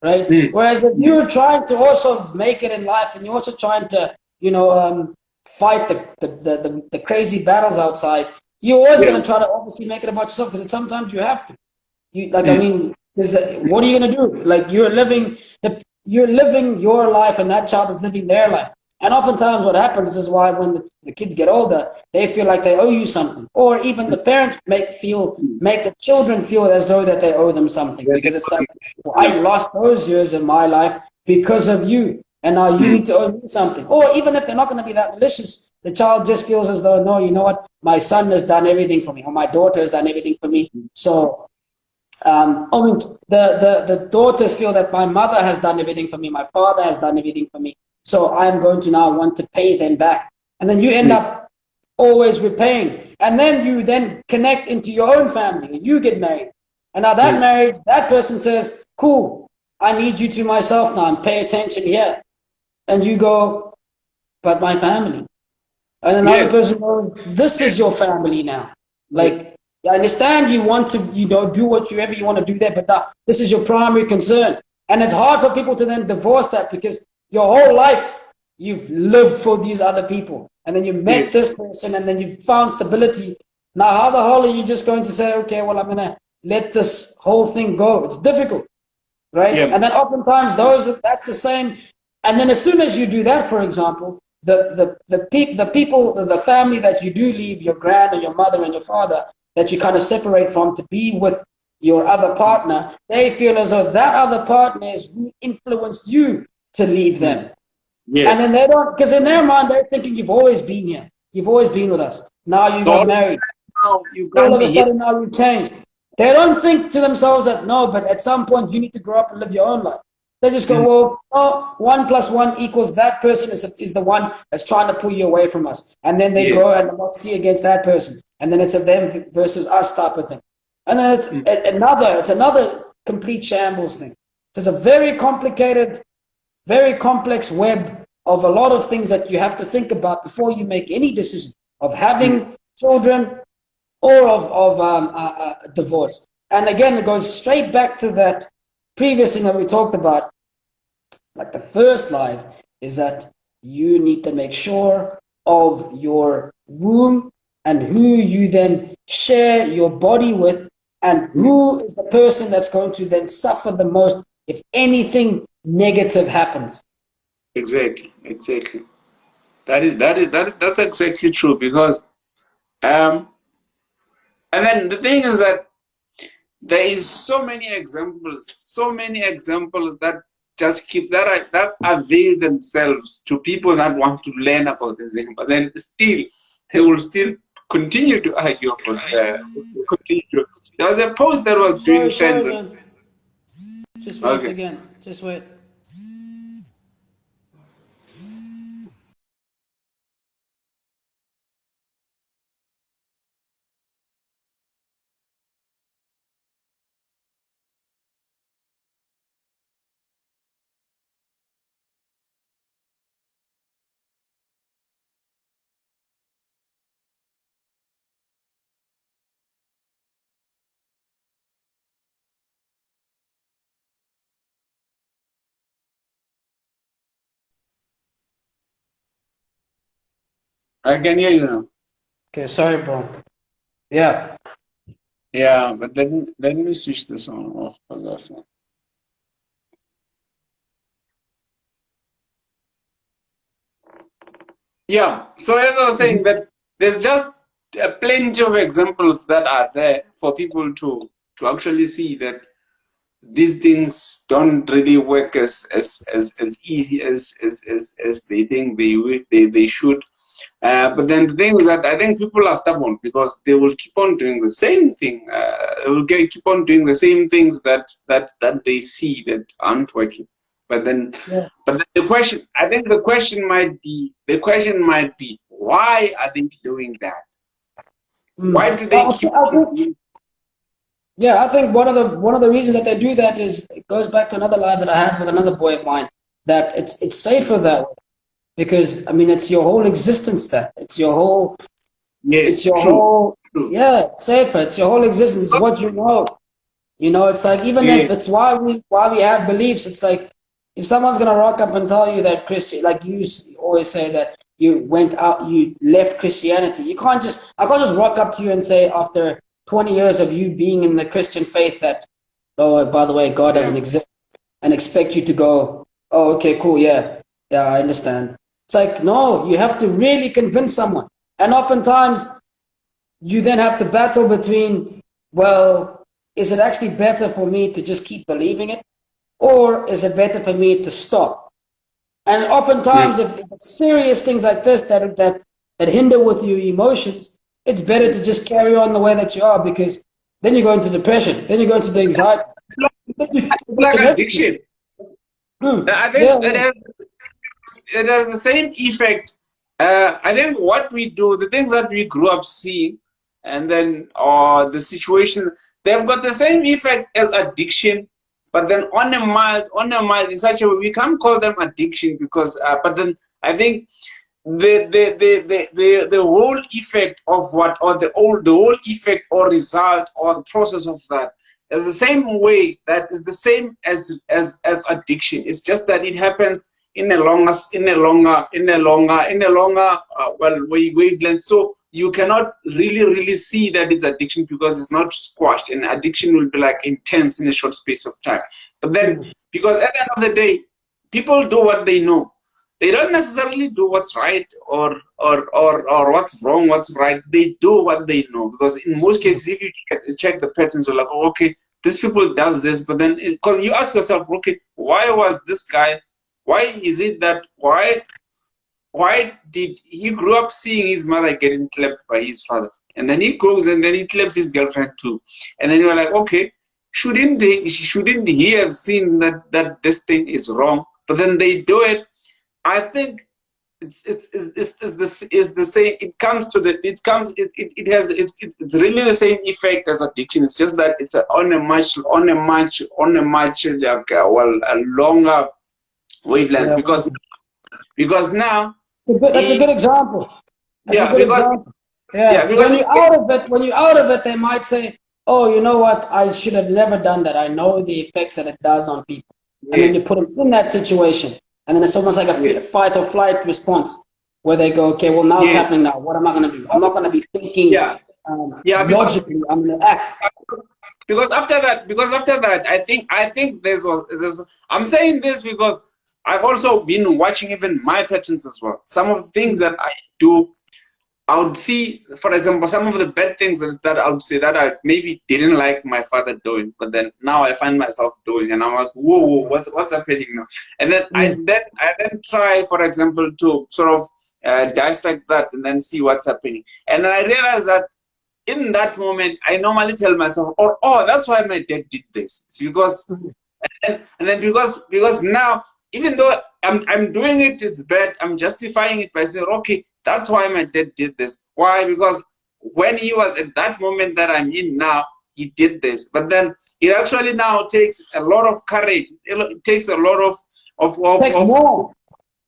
right? Mm. Whereas if Mm. you're trying to also make it in life, and you're also trying to, fight the crazy battles outside, you're always Yeah. going to try to obviously make it about yourself, because sometimes you have to. I Mm. mean, what are you gonna do? Like you're living your life, and that child is living their life. And oftentimes, what happens is why when the kids get older, they feel like they owe you something, or even the parents Mm. make the children feel as though that they owe them something, Yeah. because it's like, well, I lost those years of my life because of you, and now you Mm. need to owe me something. Or even if they're not going to be that malicious, the child just feels as though, no, you know what, my son has done everything for me, or my daughter has done everything for me, so I mean, the daughters feel that my mother has done everything for me, my father has done everything for me, so I'm going to now want to pay them back. And then you end Mm. up always repaying. And then you then connect into your own family and you get married. And now that Mm. marriage, that person says, cool, I need you to myself now and pay attention here. And you go, but my family. And another Yes. person goes, this is your family now. Yes. Like, I understand you want to, do whatever you want to do there, but this is your primary concern. And it's hard for people to then divorce that, because your whole life you've lived for these other people. And then you Yes. met this person and then you've found stability. Now, how the hell are you just going to say, okay, well, I'm going to let this whole thing go? It's difficult, right? Yeah. And then oftentimes that's the same. And then as soon as you do that, for example, the people, the family that you do leave, your grand or your mother and your father, that you kind of separate from to be with your other partner, they feel as though that other partner is who influenced you to leave Mm. them. And Yes. then they don't, because in their mind, they're thinking you've always been here. You've always been with us. Now you So got married. now you All can't of a be here. sudden now you've changed. They don't think to themselves that, no, but at some point you need to grow up and live your own life. They just go, Mm. well, oh, 1 + 1 = that person is the one that's trying to pull you away from us. And then they Yes. go and animosity against that person. And then it's a them versus us type of thing. And then Mm. it's another complete shambles thing. So it's a very complicated, very complex web of a lot of things that you have to think about before you make any decision of Mm. having children or of divorce. And again, it goes straight back to that previous thing that we talked about. Like the first life is that you need to make sure of your womb and who you then share your body with, and Mm. who is the person that's going to then suffer the most if anything negative happens. Exactly. Exactly. That's exactly true, because um and then the thing is that there is so many examples that just keep that avail themselves to people that want to learn about this thing, but then still they will still continue to argue about continue to. There was a post that was Sorry, doing sorry, trends. man. Just wait Okay. again. Just wait. I can hear you now. Okay, sorry, bro. Yeah. Yeah, but let me switch this one off because that's not. Yeah. So as I was saying, that there's just plenty of examples that are there for people to actually see that these things don't really work as easy as they think they should. But then the thing is that I think people are stubborn because they will keep on doing the same thing. They will keep on doing the same things that they see that aren't working. But then, Yeah. but then I think the question might be, why are they doing that? Why do they keep I on think, doing? yeah, I think one of the reasons that they do that is it goes back to another live that I had with another boy of mine, that it's safer that way because I mean it's your whole existence there. It's Yes, your true, whole true. yeah, it's safer. It's your whole existence. It's what you know. You know, it's like even if Yes, it's why we have beliefs, it's like if someone's gonna rock up and tell you that Christian, like you always say that you left Christianity. I can't just rock up to you and say after 20 years of you being in the Christian faith that, oh, by the way, God yeah, doesn't exist, and expect you to go, oh, okay, cool, yeah, yeah, I understand. It's like no, you have to really convince someone, and oftentimes you then have to battle between, well, is it actually better for me to just keep believing it? Or is it better for me to stop? And yeah, oftentimes, if it's serious things like this that hinder with your emotions, it's better to just carry on the way that you are because then you go into depression, then you go into the anxiety, then you like listen everything. addiction. I Yeah, think it has the same effect. I think what we do, the things that we grew up seeing, and then the situation, they've got the same effect as addiction, but then on a mild, in such a way we can't call them addiction because. But then I think the whole effect of what or the whole effect or result or the process of that is the same way that is the same as addiction. It's just that it happens in a longer wavelength, so you cannot really see that it's addiction because it's not squashed, and addiction will be like intense in a short space of time. But then, because at the end of the day, people do what they know. They don't necessarily do what's right or what's wrong, what's right. They do what they know, because in most cases, if you check the patterns, you're like, oh, okay, this people does this, but then because you ask yourself, okay, why was this guy? Why is it that why did he grew up seeing his mother getting clapped by his father, and then he grows and then he claps his girlfriend too, and then you're like, okay, shouldn't he have seen that this thing is wrong? But then they do it. I think it's the same. It has it's really the same effect as addiction. It's just that it's on a much like a longer wavelength, yeah. because now That's a if good example. That's a yeah good because example. yeah Yeah, because when you're out of it, they might say, "Oh, you know what? I should have never done that. I know the effects that it does on people." And then you yes, put them in that situation, and then it's almost like a yes, fight or flight response, where they go, "Okay, well now it's yes, happening. Now what am I going to do? I'm not going to be thinking yeah, yeah, logically. I'm going to act." because after that, I think there's I'm saying this because I've also been watching even my patterns as well. Some of the things that I do, I would see, for example, some of the bad things that I would say that I maybe didn't like my father doing, but then now I find myself doing, and I was, whoa, what's happening now? And then Mm. I then try, for example, to sort of dissect that and then see what's happening, and then I realized that in that moment, I normally tell myself, oh, that's why my dad did this. It's because, and then because now, even though I'm doing it, it's bad. I'm justifying it by saying, okay, that's why my dad did this. Why? Because when he was at that moment that I'm in now, he did this. But then it actually now takes a lot of courage. It takes a lot It takes of more.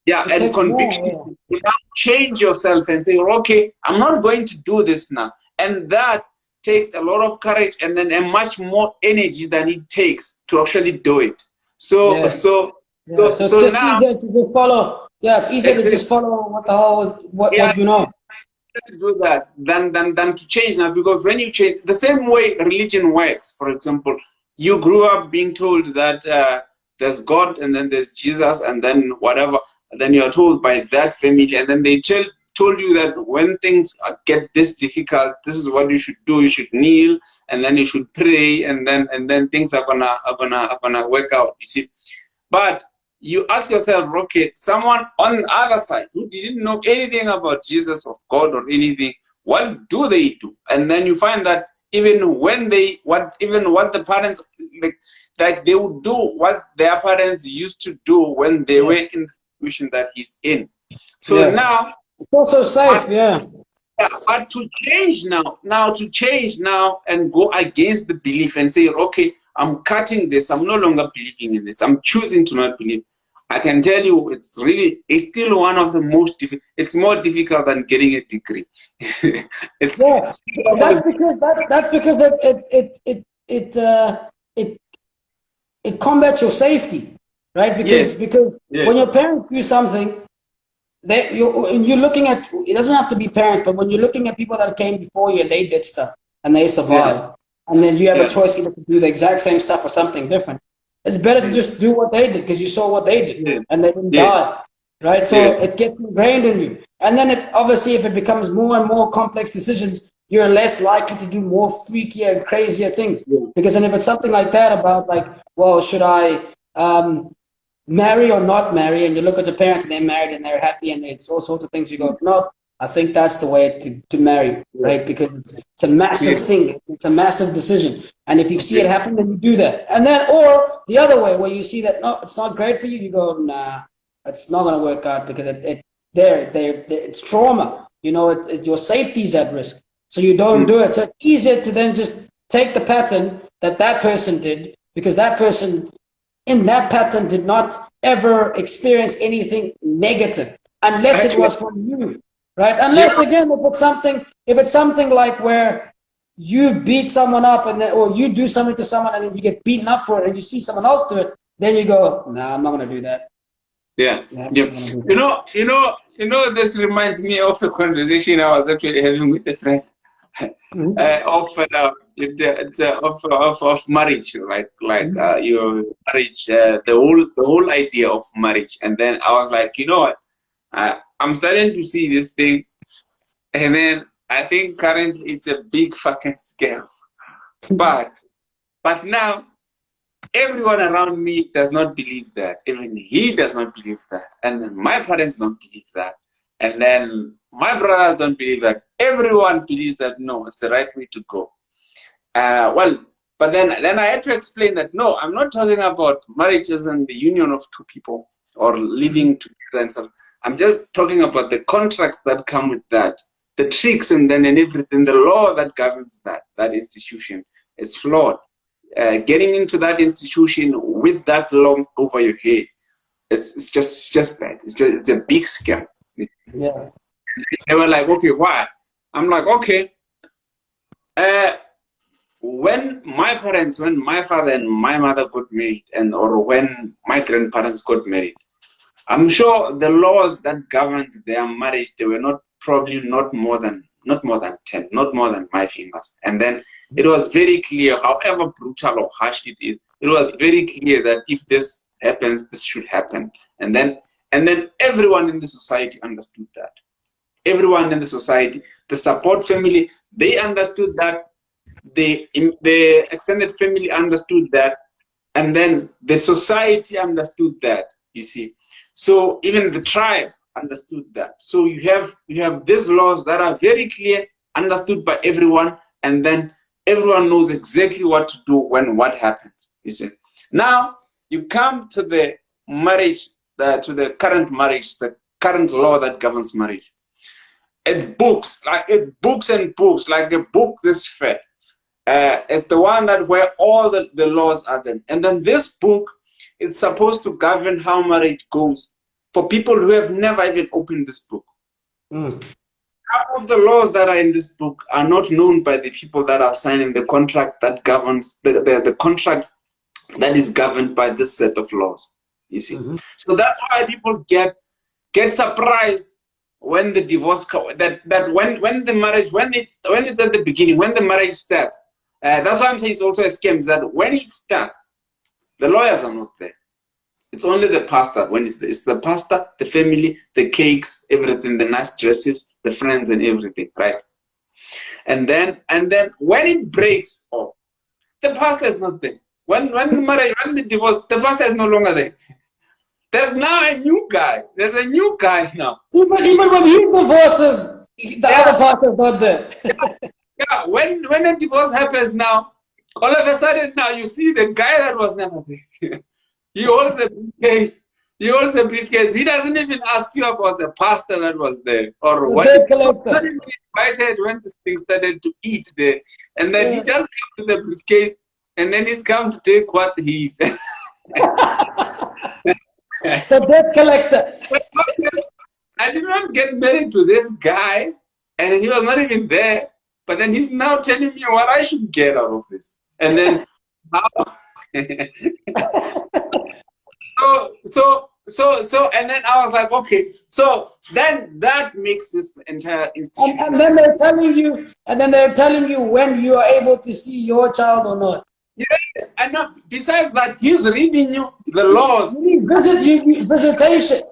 yeah, It and takes conviction more. to now change yourself and say, okay, I'm not going to do this now. And that takes a lot of courage and then a much more energy than it takes to actually do it. So Yeah. so Yeah. so So it's so just now easier to just follow. Yeah, it's easier to just follow what the hell was yeah, what you know. to do that than to change now, because when you change, the same way religion works, for example, you grew up being told that there's God and then there's Jesus and then whatever, and then you're told by that family, and then they told you that when things get this difficult, this is what you should do. You should kneel, and then you should pray, and then things are gonna work out. You see, but you ask yourself, okay, someone on the other side who didn't know anything about Jesus or God or anything, what do they do? And then you find that even when what the parents like they would do what their parents used to do when they were in the situation that he's in. So now it's also safe, but to change now and go against the belief and say, okay, I'm cutting this, I'm no longer believing in this, I'm choosing to not believe. I can tell you, it's still one of the most difficult. It's more difficult than getting a degree. That's because it combats your safety, right? Because when your parents do something, you're looking at, it doesn't have to be parents, but when you're looking at people that came before you and they did stuff and they survived, and then you have a choice either to do the exact same stuff or something different. It's better to just do what they did because you saw what they did and they didn't die, right? So it gets ingrained in you. And then obviously if it becomes more and more complex decisions, you're less likely to do more freakier and crazier things. Because then if it's something like that about like, well, should I marry or not marry? And you look at your parents and they're married and they're happy and it's all sorts of things. You go, no, I think that's the way to marry, right? Because it's a massive thing. It's a massive decision. And if you see it happen, then you do that. And then, or the other way, where you see that, no, it's not great for you, you go, nah, it's not going to work out because it's trauma. You know, your safety's at risk. So you don't do it. So it's easier to then just take the pattern that person did, because that person in that pattern did not ever experience anything negative, unless it was from you. Right? Unless again, if it's something like where you beat someone up or you do something to someone and then you get beaten up for it and you see someone else do it, then you go, nah, I'm not gonna do that. You know, this reminds me of a conversation I was actually having with a friend of marriage, right? Like your marriage, the whole idea of marriage. And then I was like, you know what? I'm starting to see this thing, and then I think currently it's a big fucking scale. But now everyone around me does not believe that. Even he does not believe that. And then my parents don't believe that. And then my brothers don't believe that. Everyone believes that no, it's the right way to go. But then I had to explain that no, I'm not talking about marriages and the union of two people or living together and stuff. I'm just talking about the contracts that come with that, the tricks and everything, the law that governs that institution is flawed. Getting into that institution with that law over your head, it's just bad. It's a big scam. Yeah. They were like, okay, why? I'm like, okay. When my father and my mother got married, or when my grandparents got married, I'm sure the laws that governed their marriage, they were probably not more than 10, not more than my fingers. And then it was very clear, however brutal or harsh it is, it was very clear that if this happens, this should happen. And then everyone in the society understood that. Everyone in the society, the support family, they understood that. The extended family understood that. And then the society understood that, you see. So even the tribe understood that. So you have these laws that are very clear, understood by everyone, and then everyone knows exactly what to do when what happens. You see. Now you come to the marriage, to the current marriage, the current law that governs marriage. It's books and books, like a book this fat. It's the one that where all the laws are then. And then this book, it's supposed to govern how marriage goes for people who have never even opened this book. Half of the laws that are in this book are not known by the people that are signing the contract that governs the contract that is governed by this set of laws. You see, so that's why people get surprised when the divorce that when the marriage when it's at the beginning, when the marriage starts, that's why I'm saying it's also a scam. Is that when it starts, the lawyers are not there. It's only the pastor. When it's the pastor, the family, the cakes, everything, the nice dresses, the friends, and everything, right? And then when it breaks off, the pastor is not there. When the divorce, the pastor is no longer there. There's now a new guy. There's a new guy now. Even when he divorces, the other pastor is not there. Yeah, when a divorce happens now, all of a sudden now you see the guy that was never there. He holds a briefcase. He holds a briefcase. He doesn't even ask you about the pastor that was there or what. He was not even invited when this thing started to eat there. And then he just came to the briefcase and then he's come to take what he said. The debt collector. I did not get married to this guy and he was not even there. But then he's now telling me what I should get out of this. And then now so and then I was like, okay, so then that makes this entire institution. And then they're telling you when you are able to see your child or not. Yes, and not, besides that, he's reading you the laws. Visitation.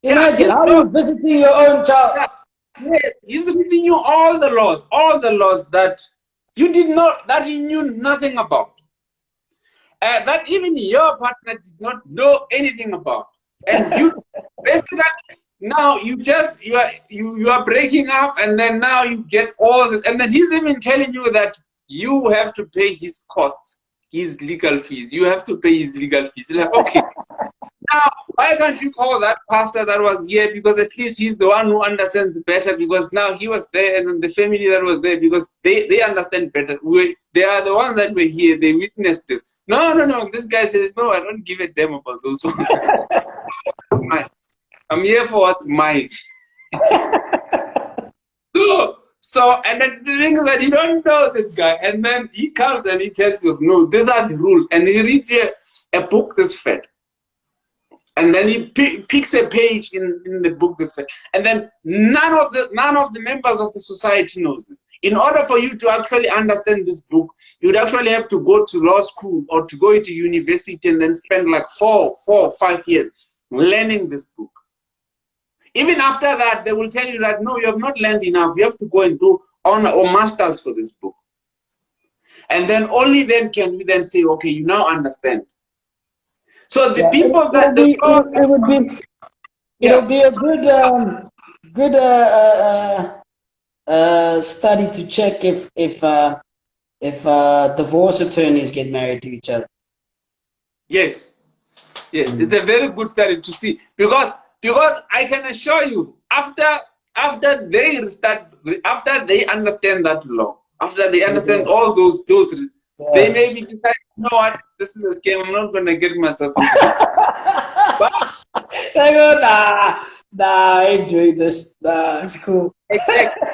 Imagine how are you visiting your own child? Yes, he's reading you all the laws that you knew nothing about. That even your partner did not know anything about, and you basically now you are breaking up, and then now you get all this, and then he's even telling you that you have to pay his costs, his legal fees. You have to pay his legal fees. You're like, okay, now why can't you call that pastor that was here, because at least he's the one who understands better, because now he was there, and then the family that was there, because they understand better. They are the ones that were here. They witnessed this. No. This guy says, no, I don't give a damn about those ones. I'm here for what's mine. So, and then the thing is that you don't know this guy, and then he comes and he tells you, no, these are the rules, and he reads you a book this fat, and then he picks a page in the book this fat, and then none of the members of the society knows this. In order for you to actually understand this book, you would actually have to go to law school or to go into university and then spend like 4 or 5 years learning this book. Even after that, they will tell you that, no, you have not learned enough. You have to go and do honor or masters for this book. And then only then can we then say, okay, you now understand. So the people that... It would be a good study to check if divorce attorneys get married to each other. Yes. It's a very good study to see, because I can assure you, after they understand that law, after they understand all those they may be deciding, you know what, this is a scam, I'm not going to get myself into this. But they go, nah, I ain't doing this. Nah, it's cool. Exactly.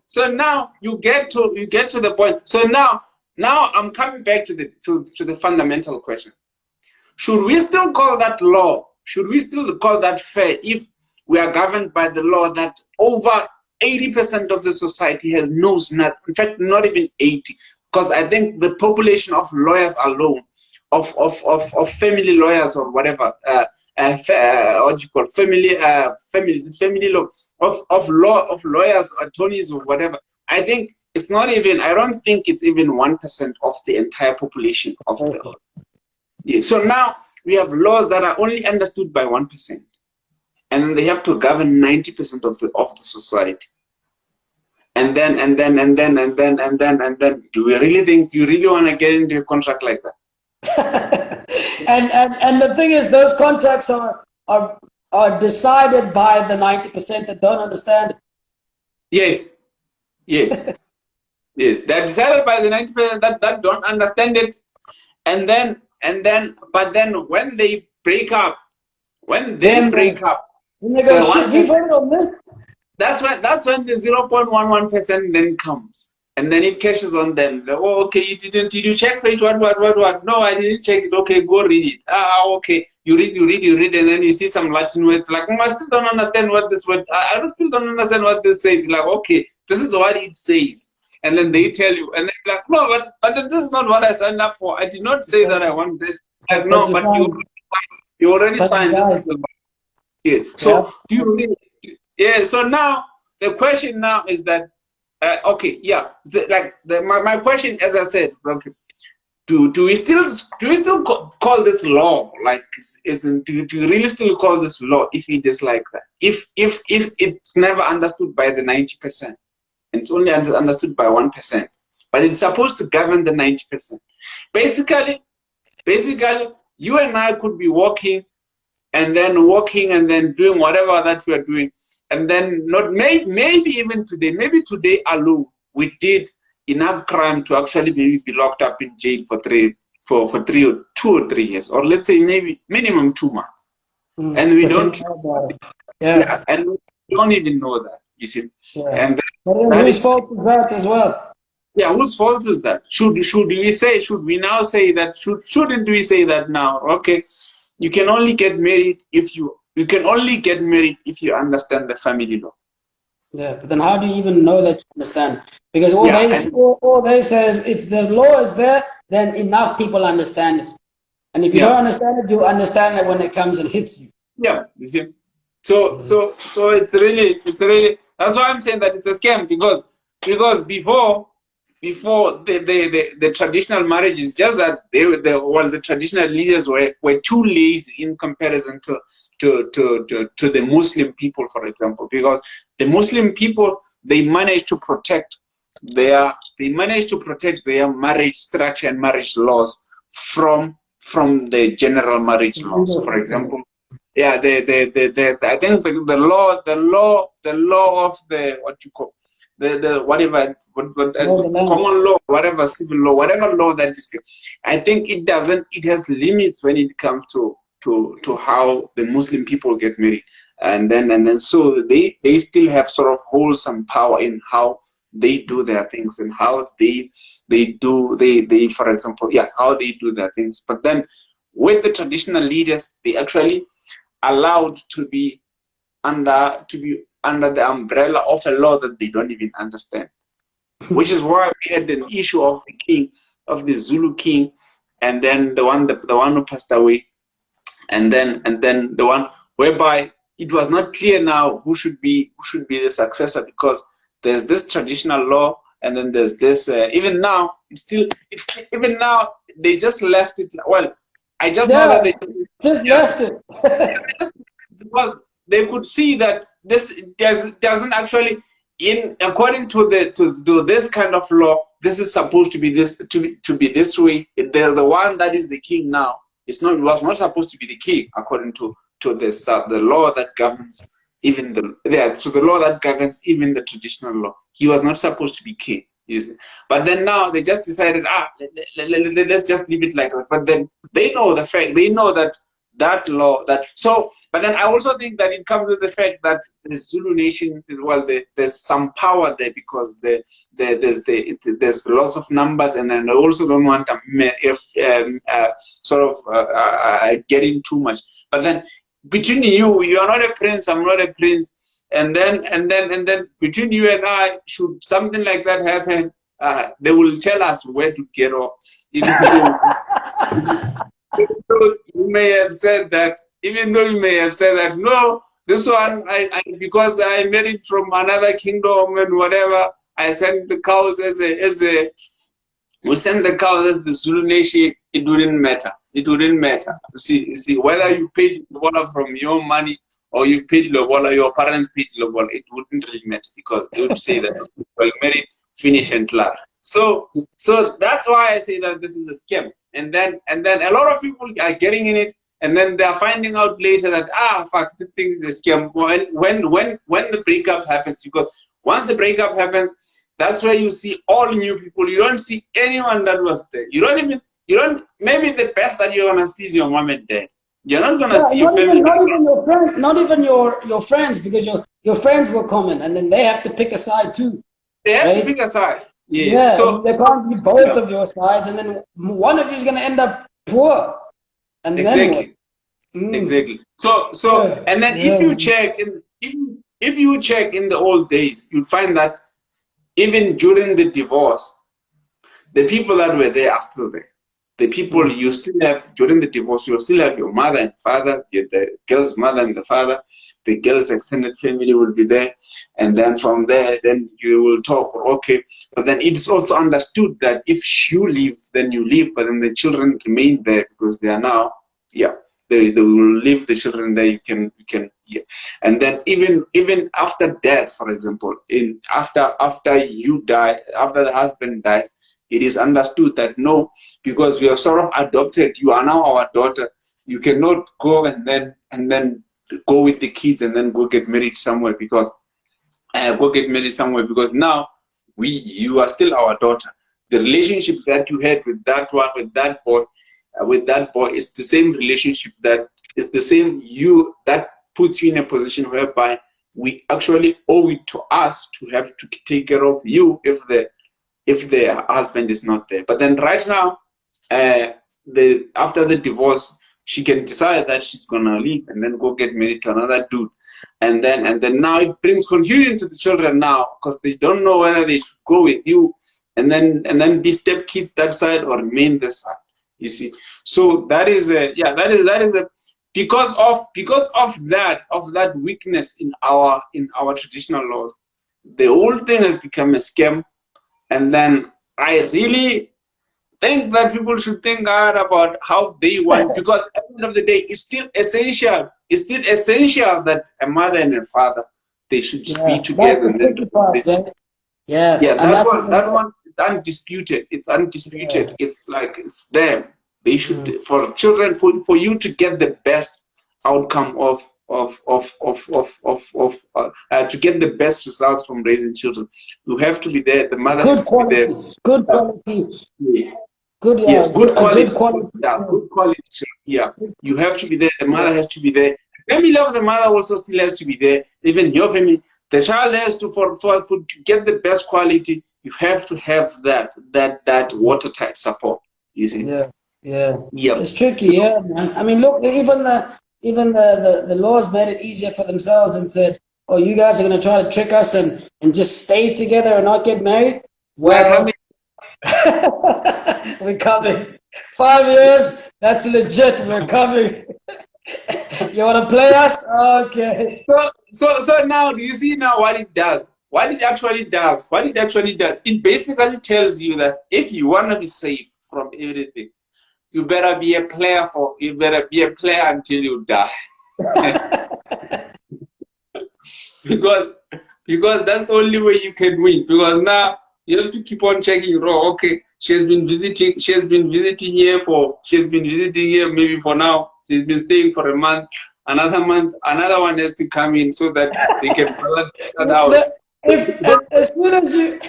So now you get to the point. So now I'm coming back to the fundamental question. Should we still call that law? Should we still call that fair if we are governed by the law that over 80% of the society knows not? In fact, not even 80, because I think the population of lawyers alone, of family lawyers or whatever, what do you call family law, of lawyers, attorneys or whatever. I think it's not even. I don't think it's even 1% of the entire population of the. Yeah. So now we have laws that are only understood by 1%, and they have to govern 90% of the society. And then, do we really think you really want to get into a contract like that? and the thing is, those contracts are decided by the 90% that don't understand it. Yes. Yes. They're decided by the 90% that don't understand it, but then when they break up, when they go, shit, you've heard of this? That's when the 0.11% then comes. And then it catches on them. Like, oh, okay, did you check page what? No, I didn't check it. Okay, go read it. Ah, okay. You read, and then you see some Latin words like, I still don't understand what this word, I still don't understand what this says. Like, okay, this is what it says. And then they tell you, and then like, no, but this is not what I signed up for. I did not say that I want this. Like, no, but you already signed this. Yeah. So do you really, yeah, so now the question now is that okay, yeah, my question, as I said, okay, do we still call this law? Like, do you really still call this law if it is like that? If it's never understood by the 90%, and it's only understood by 1%, but it's supposed to govern the 90%. Basically, you and I could be walking and then doing whatever that we are doing. And then maybe even today, maybe today alone, we did enough crime to actually maybe be locked up in jail for 2 or 3 years, or let's say maybe minimum 2 months. And we don't, and we don't even know that, you see. Yeah. And whose fault is that as well? Yeah, whose fault is that? Should we now say that, shouldn't we say that now? Okay, you can only get married if you understand the family law. Yeah, but then how do you even know that you understand? Because all they say is if the law is there, then enough people understand it. And if you don't understand it, you'll understand it when it comes and hits you. Yeah, you see. So it's really that's why I'm saying that it's a scam, because before the traditional marriages, just that the traditional leaders were too lazy in comparison to the Muslim people, for example, because the Muslim people, they managed to protect their marriage structure and marriage laws from the general marriage laws. For example, yeah, I think the law of the what you call the whatever common law, whatever civil law, whatever law that is, I think it has limits when it comes to how the Muslim people get married, and then so they still have sort of hold some power in how they do their things and how they for example, how they do their things. But then with the traditional leaders, they actually allowed to be under the umbrella of a law that they don't even understand, which is why we had an issue of the king, of the Zulu king, and then the one who passed away, and then the one whereby it was not clear now who should be the successor, because there's this traditional law, and then there's this even now even now they just left it. Well, I just know that they just left it because they could see that this doesn't actually, according to this kind of law, this is supposed to be this this way. The one that is the king now was not supposed to be the king according to this the law that governs even the law that governs even the traditional law. He was not supposed to be king. But then now they just decided, let's just leave it like that. But then they know the fact, they know that law, but then I also think that it comes with the fact that the Zulu nation, well, there's some power there, because there's lots of numbers, and then I also don't want getting too much. But then between you are not a prince, I'm not a prince, and then between you and I, should something like that happen, they will tell us where to get off. Even though you may have said that, no, this one, because I married from another kingdom and whatever, I sent the cows we sent the cows as the Zulu nation. It wouldn't matter. It wouldn't matter. See, whether you paid Lobola from your money or you paid Lobola, your parents paid Lobola, it wouldn't really matter, because they would say that you married, finish and clap. So that's why I say that this is a scam. And then a lot of people are getting in it, and then they're finding out later that fuck, this thing is a scam. When the breakup happens, because once the breakup happens, that's where you see all new people. You don't see anyone that was there. Maybe the best that you're gonna see is your mom and dad. You're not gonna see your family. Not even your friends, because your friends will comment, and then they have to pick a side too. They have to pick a side. Yes. Yeah, So, and there can't be both of your sides, and then one of you is going to end up poor, and then what? exactly. Mm. Exactly. So, Yeah, and then if yeah, you check in, if you check in the old days, you'd find that even during the divorce, the people that were there are still there. The people mm. you still have during the divorce, you still have your mother and father, the girl's mother and the father, the girl's extended family will be there. And then from there, then you will talk, okay. But then it's also understood that if you leave, then you leave, but then the children remain there because they are now, yeah, they will leave the children there. Yeah. And then even after death, for example, after you die, after the husband dies, it is understood that no, because we are sort of adopted, you are now our daughter. You cannot go and then go with the kids and then go get married somewhere because now you are still our daughter. The relationship that you had with that one, with that boy is the same relationship that is the same you that puts you in a position whereby we actually owe it to us to have to take care of you if the husband is not there. But then right now, after the divorce, she can decide that she's gonna leave and then go get married to another dude, and then now it brings confusion to the children now because they don't know whether they should go with you and then be step kids that side or remain this side. You see, so that is a yeah that is a because of that weakness in our traditional laws, the whole thing has become a scam. And then I really think that people should think hard about how they want, because at the end of the day, it's still essential. It's still essential that a mother and a father, they should be Yeah. That's together the and then tricky do part, this. Jay. Yeah, Yeah, and that that's one, what that one, it's undisputed. It's undisputed. yeah. It's like it's them. They should Mm. for children for you to get the best outcome to get the best results from raising children. You have to be there. The mother has Good to be there. quality, good quality, Yeah. good Yes, good a good quality. quality. Yeah, good quality. Yeah, you have to be there. The Yeah. mother has to be there. The family of the mother also still has to be there. Even your family, the child has to to get the best quality. You have to have that watertight support. You see. Yeah, yeah. Yep. It's tricky, yeah, man. I mean, look, even the laws made it easier for themselves and said, "Oh, you guys are going to try to trick us and just stay together and not get married." We are coming. Well, we're coming. 5 years, that's legit. We're coming. You want to play us? Okay. So now, do you see now what it does? What it actually does? What it actually does? It basically tells you that if you want to be safe from everything, you better be a player until you die. because because that's the only way you can win. Because now you have to keep on checking. Oh, okay, she has been visiting. She has been visiting here maybe for now. She's been staying for a month. Another month, another one has to come in so that they can balance that out. If So, as soon as you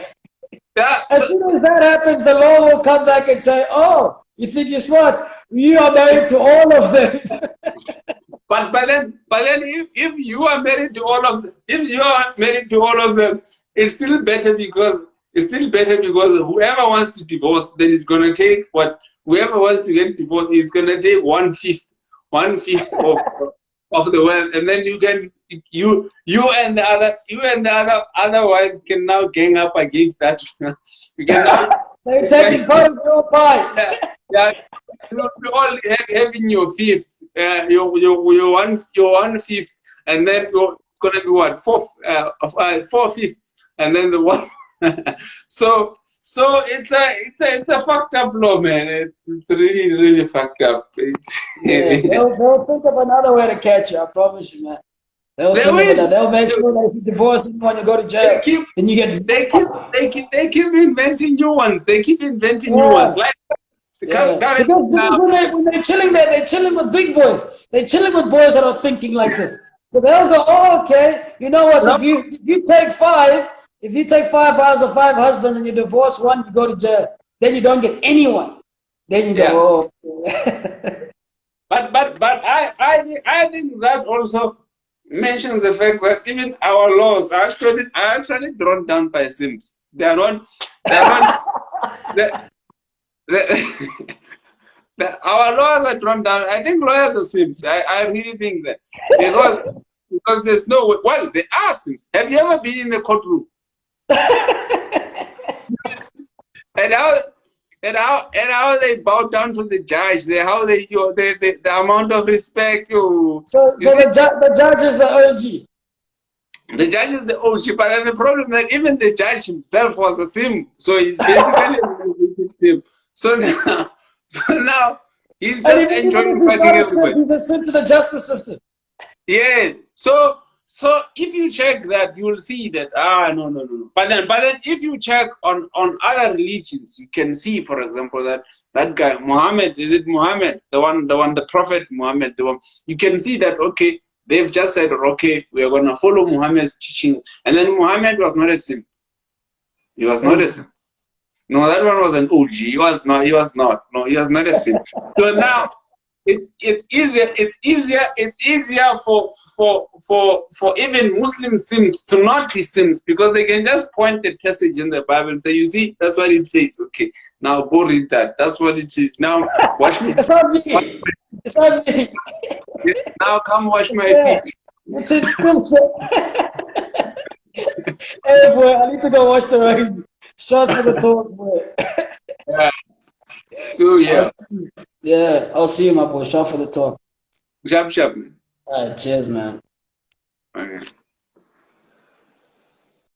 yeah, as soon as that happens, the law will come back and say, "Oh, you think you're smart? You are married to all of them." but then if you are married to all of them, it's still better because whoever wants to divorce, then it's gonna take what whoever wants to get divorced is gonna take one fifth of the wealth, and then you and the other wives can now gang up against that. You can now They're taking part of your pie. yeah, yeah, you all having your fifth, your one fifth, and then you're gonna be what four fifths, and then the one. so it's a fucked up law, man. It's really fucked up. Yeah, they'll think of another way to catch you. I promise you, man. They'll They think of will. it. They'll make sure that if you divorce someone, you go to They jail. keep Then you get they keep inventing new ones. They keep inventing new ones. yeah, Like the yeah. current Because now. when they're chilling there, they're chilling with big boys. They're chilling with boys that are thinking like this. So they'll go, oh, okay. You know what? No, If you take 5 wives or 5 husbands and you divorce one, you go to jail. Then you don't get anyone. Then you yeah. go, oh. Okay. But I think that also mentions the fact that even our laws are actually drawn down by Sims. They are not. They are not. The, the, our lawyers are drawn down. I think lawyers are Sims. I really think that because there's no way. Well, they are Sims. Have you ever been in the courtroom? And how they bow down to the judge, how they the amount of respect The judge is the OG. The judge is the OG, but then the problem that even the judge himself was a sim, so he's basically a victim. So now he's just enjoying fucking everybody. He's a sim to the justice system. Yes. So if you check that, you will see that no. But then if you check on other religions, you can see, for example, that guy Muhammad, is it Muhammad, the Prophet Muhammad, the one, you can see that okay, they've just said okay, we are gonna follow Muhammad's teaching, and then Muhammad was not a sim. He was not a sim. No, that one was an OG. He was not. No, he was not a sim. So now it's easier for even Muslim sims to not be sims, because they can just point the passage in the Bible and say, you see, that's what it says. Okay, now go read that. That's what it says. Now watch me. It's not me. It's not me. Now come wash my feet. It's in scripture. Hey boy, I need to go watch the rugby. Shot for the talk, boy. Yeah. So yeah. Yeah, I'll see you, my boy. Shot for the talk. Sharp, man. All right, cheers, man. Okay.